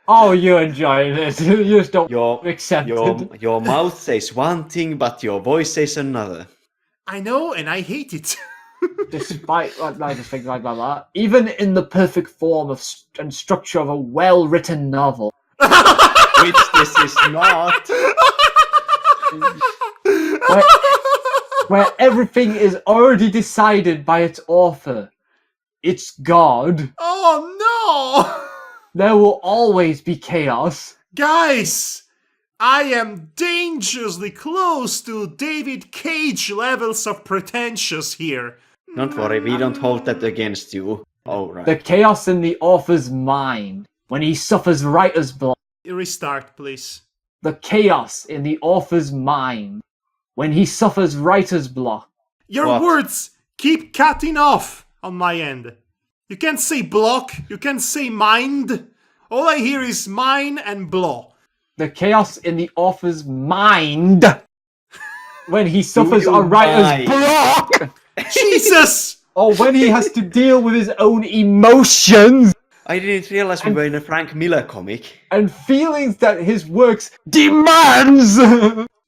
Oh, you're enjoying it. You just don't Your, accept it. your mouth says one thing, but your voice says another. I know, and I hate it. Despite I just think like that. Even in the perfect form of and structure of a well-written novel, Which this is not. where everything is already decided by its author, its God, Oh no! there will always be chaos. Guys, I am dangerously close to David Cage levels of pretentious here. Don't worry, we don't hold that against you. Oh, right. The chaos in the author's mind when he suffers writer's block. Restart, please. The chaos in the author's mind when he suffers writer's block. Your What? words keep cutting off on my end. You can't say block, you can't say mind. All I hear is mine and blow. The chaos in the author's mind when he suffers you a writer's mind? block. Jesus! Or when he has to deal with his own emotions I didn't realize we were in a Frank Miller comic. and feelings that his works demands.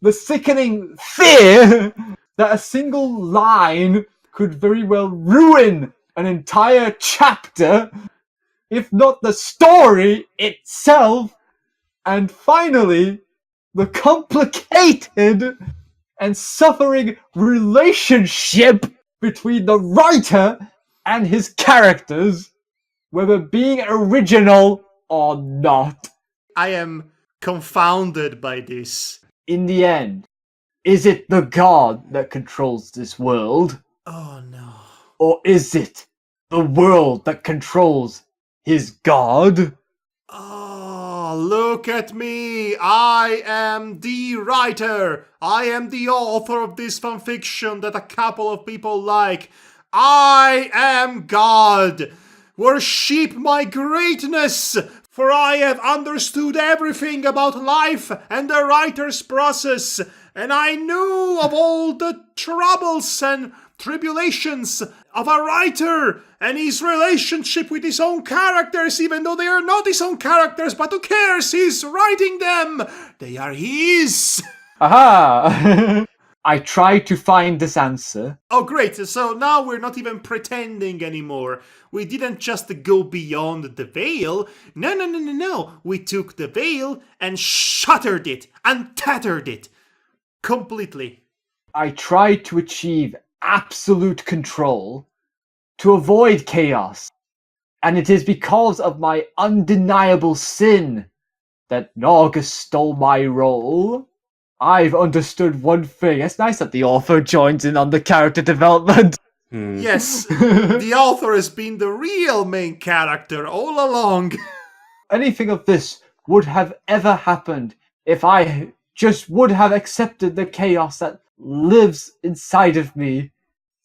The sickening fear that a single line could very well ruin an entire chapter, if not the story itself. And finally, the complicated and suffering relationship between the writer and his characters, whether being original or not. I am confounded by this. In the end, is it the God that controls this world? Oh no. Or is it the world that controls his God? Oh, look at me! I am the writer! I am the author of this fanfiction that a couple of people like. I am God! Worship my greatness! For I have understood everything about life and the writer's process, and I knew of all the troubles and tribulations of a writer and his relationship with his own characters, even though they are not his own characters, but who cares? He's writing them! They are his! Aha! I tried to find this answer. Oh, great. So now we're not even pretending anymore. We didn't just go beyond the veil. No. We took the veil and shattered it and tattered it completely. I tried to achieve absolute control to avoid chaos. And it is because of my undeniable sin that Norgus stole my role. I've understood one thing. It's nice that the author joins in on the character development. Yes, the author has been the real main character all along. Anything of this would have ever happened if I just would have accepted the chaos that lives inside of me.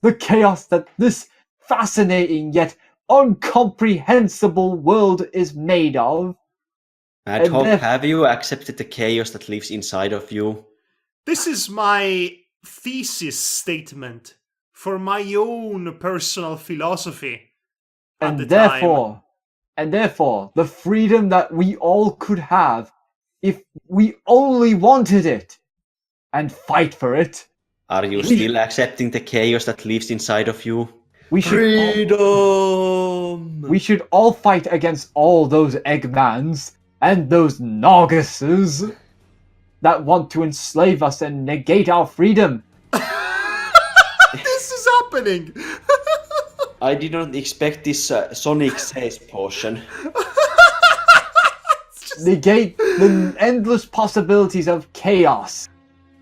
The chaos that this fascinating yet incomprehensible world is made of. Madhog, have you accepted the chaos that lives inside of you? This is my thesis statement for my own personal philosophy. And therefore, the freedom that we all could have if we only wanted it and fight for it. Are you still accepting the chaos that lives inside of you? We should Freedom! we should all fight against all those Eggmans and those Norguses that want to enslave us and negate our freedom. This is happening! I did not expect this Sonic says portion. Negate the endless possibilities of chaos,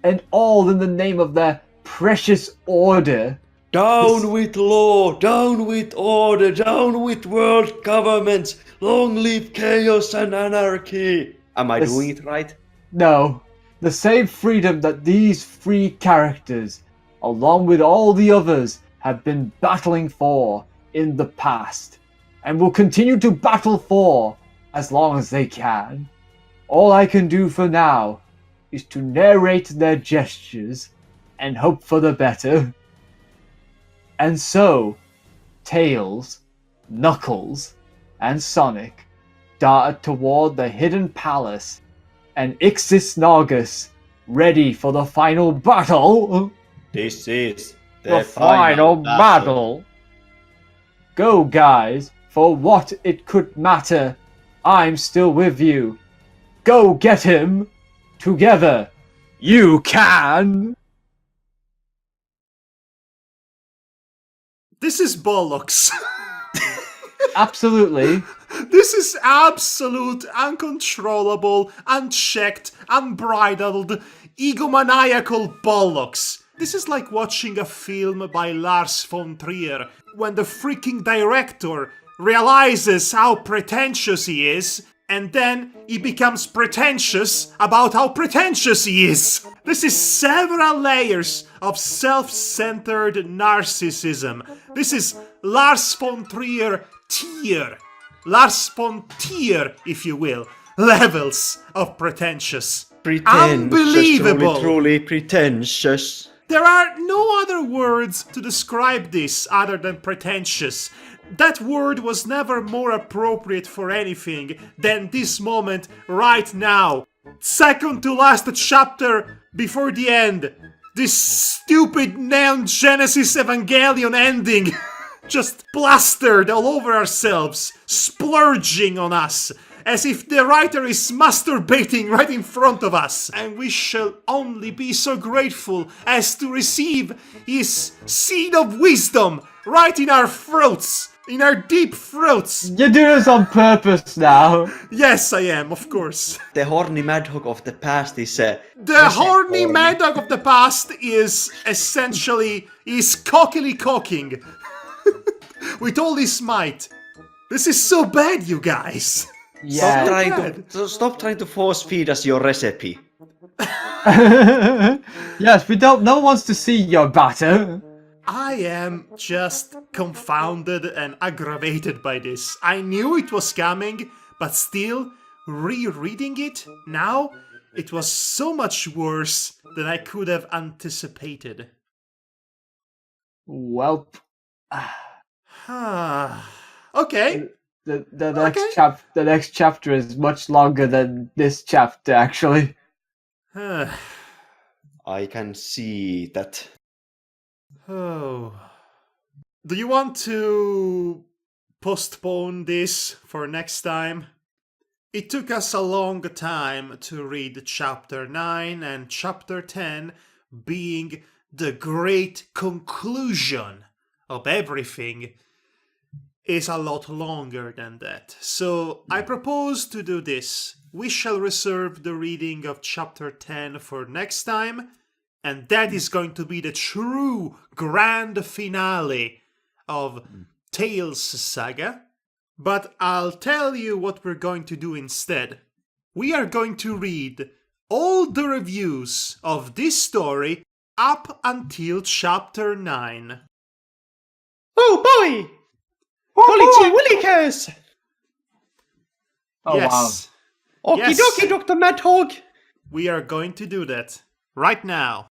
and all in the name of their precious order. Down with law, down with order, down with world governments, long live chaos and anarchy. Am I doing it right? No, the same freedom that these three characters, along with all the others, have been battling for in the past, and will continue to battle for as long as they can. All I can do for now is to narrate their gestures and hope for the better. And so, Tails, Knuckles, and Sonic darted toward the hidden palace, and Ixis Naugus, ready for the final battle. This is The final battle. Go, guys, for what it could matter. I'm still with you. Go get him. Together, you can. This is bollocks. Absolutely. This is absolute, uncontrollable, unchecked, unbridled, egomaniacal bollocks. This is like watching a film by Lars von Trier when the freaking director realizes how pretentious he is, and then he becomes pretentious about how pretentious he is. This is several layers of self-centered narcissism. This is Lars von Trier tier. Lars von Trier, if you will. Levels of pretentious. Unbelievable. Truly pretentious. There are no other words to describe this other than pretentious. That word was never more appropriate for anything than this moment right now. Second to last chapter before the end. This stupid Neon Genesis Evangelion ending. Just plastered all over ourselves, splurging on us, as if the writer is masturbating right in front of us, and we shall only be so grateful as to receive his seed of wisdom right in our throats, in our deep throats. You do this on purpose now. Yes, I am, of course. The horny Madhog of the past is... The horny Madhog of the past is essentially, is cockily cocking. With all his might. This is so bad, you guys. Yeah. Stop trying to force feed us your recipe. Yes, no one wants to see your batter. I am just confounded and aggravated by this. I knew it was coming, but still, rereading it now, it was so much worse than I could have anticipated. Welp. Okay. The next chapter is much longer than this chapter, actually. I can see that. Oh. Do you want to postpone this for next time? It took us a long time to read chapter 9 and chapter 10 being the great conclusion of everything is a lot longer than that. So I propose to do this. We shall reserve the reading of chapter 10 for next time, and that is going to be the true grand finale of Tales Saga. But I'll tell you what we're going to do instead. We are going to read all the reviews of this story up until chapter 9. Oh boy! Holy gee willikers! Oh, yes. Okie Yes. dokie, Dr. Madhog! We are going to do that right now.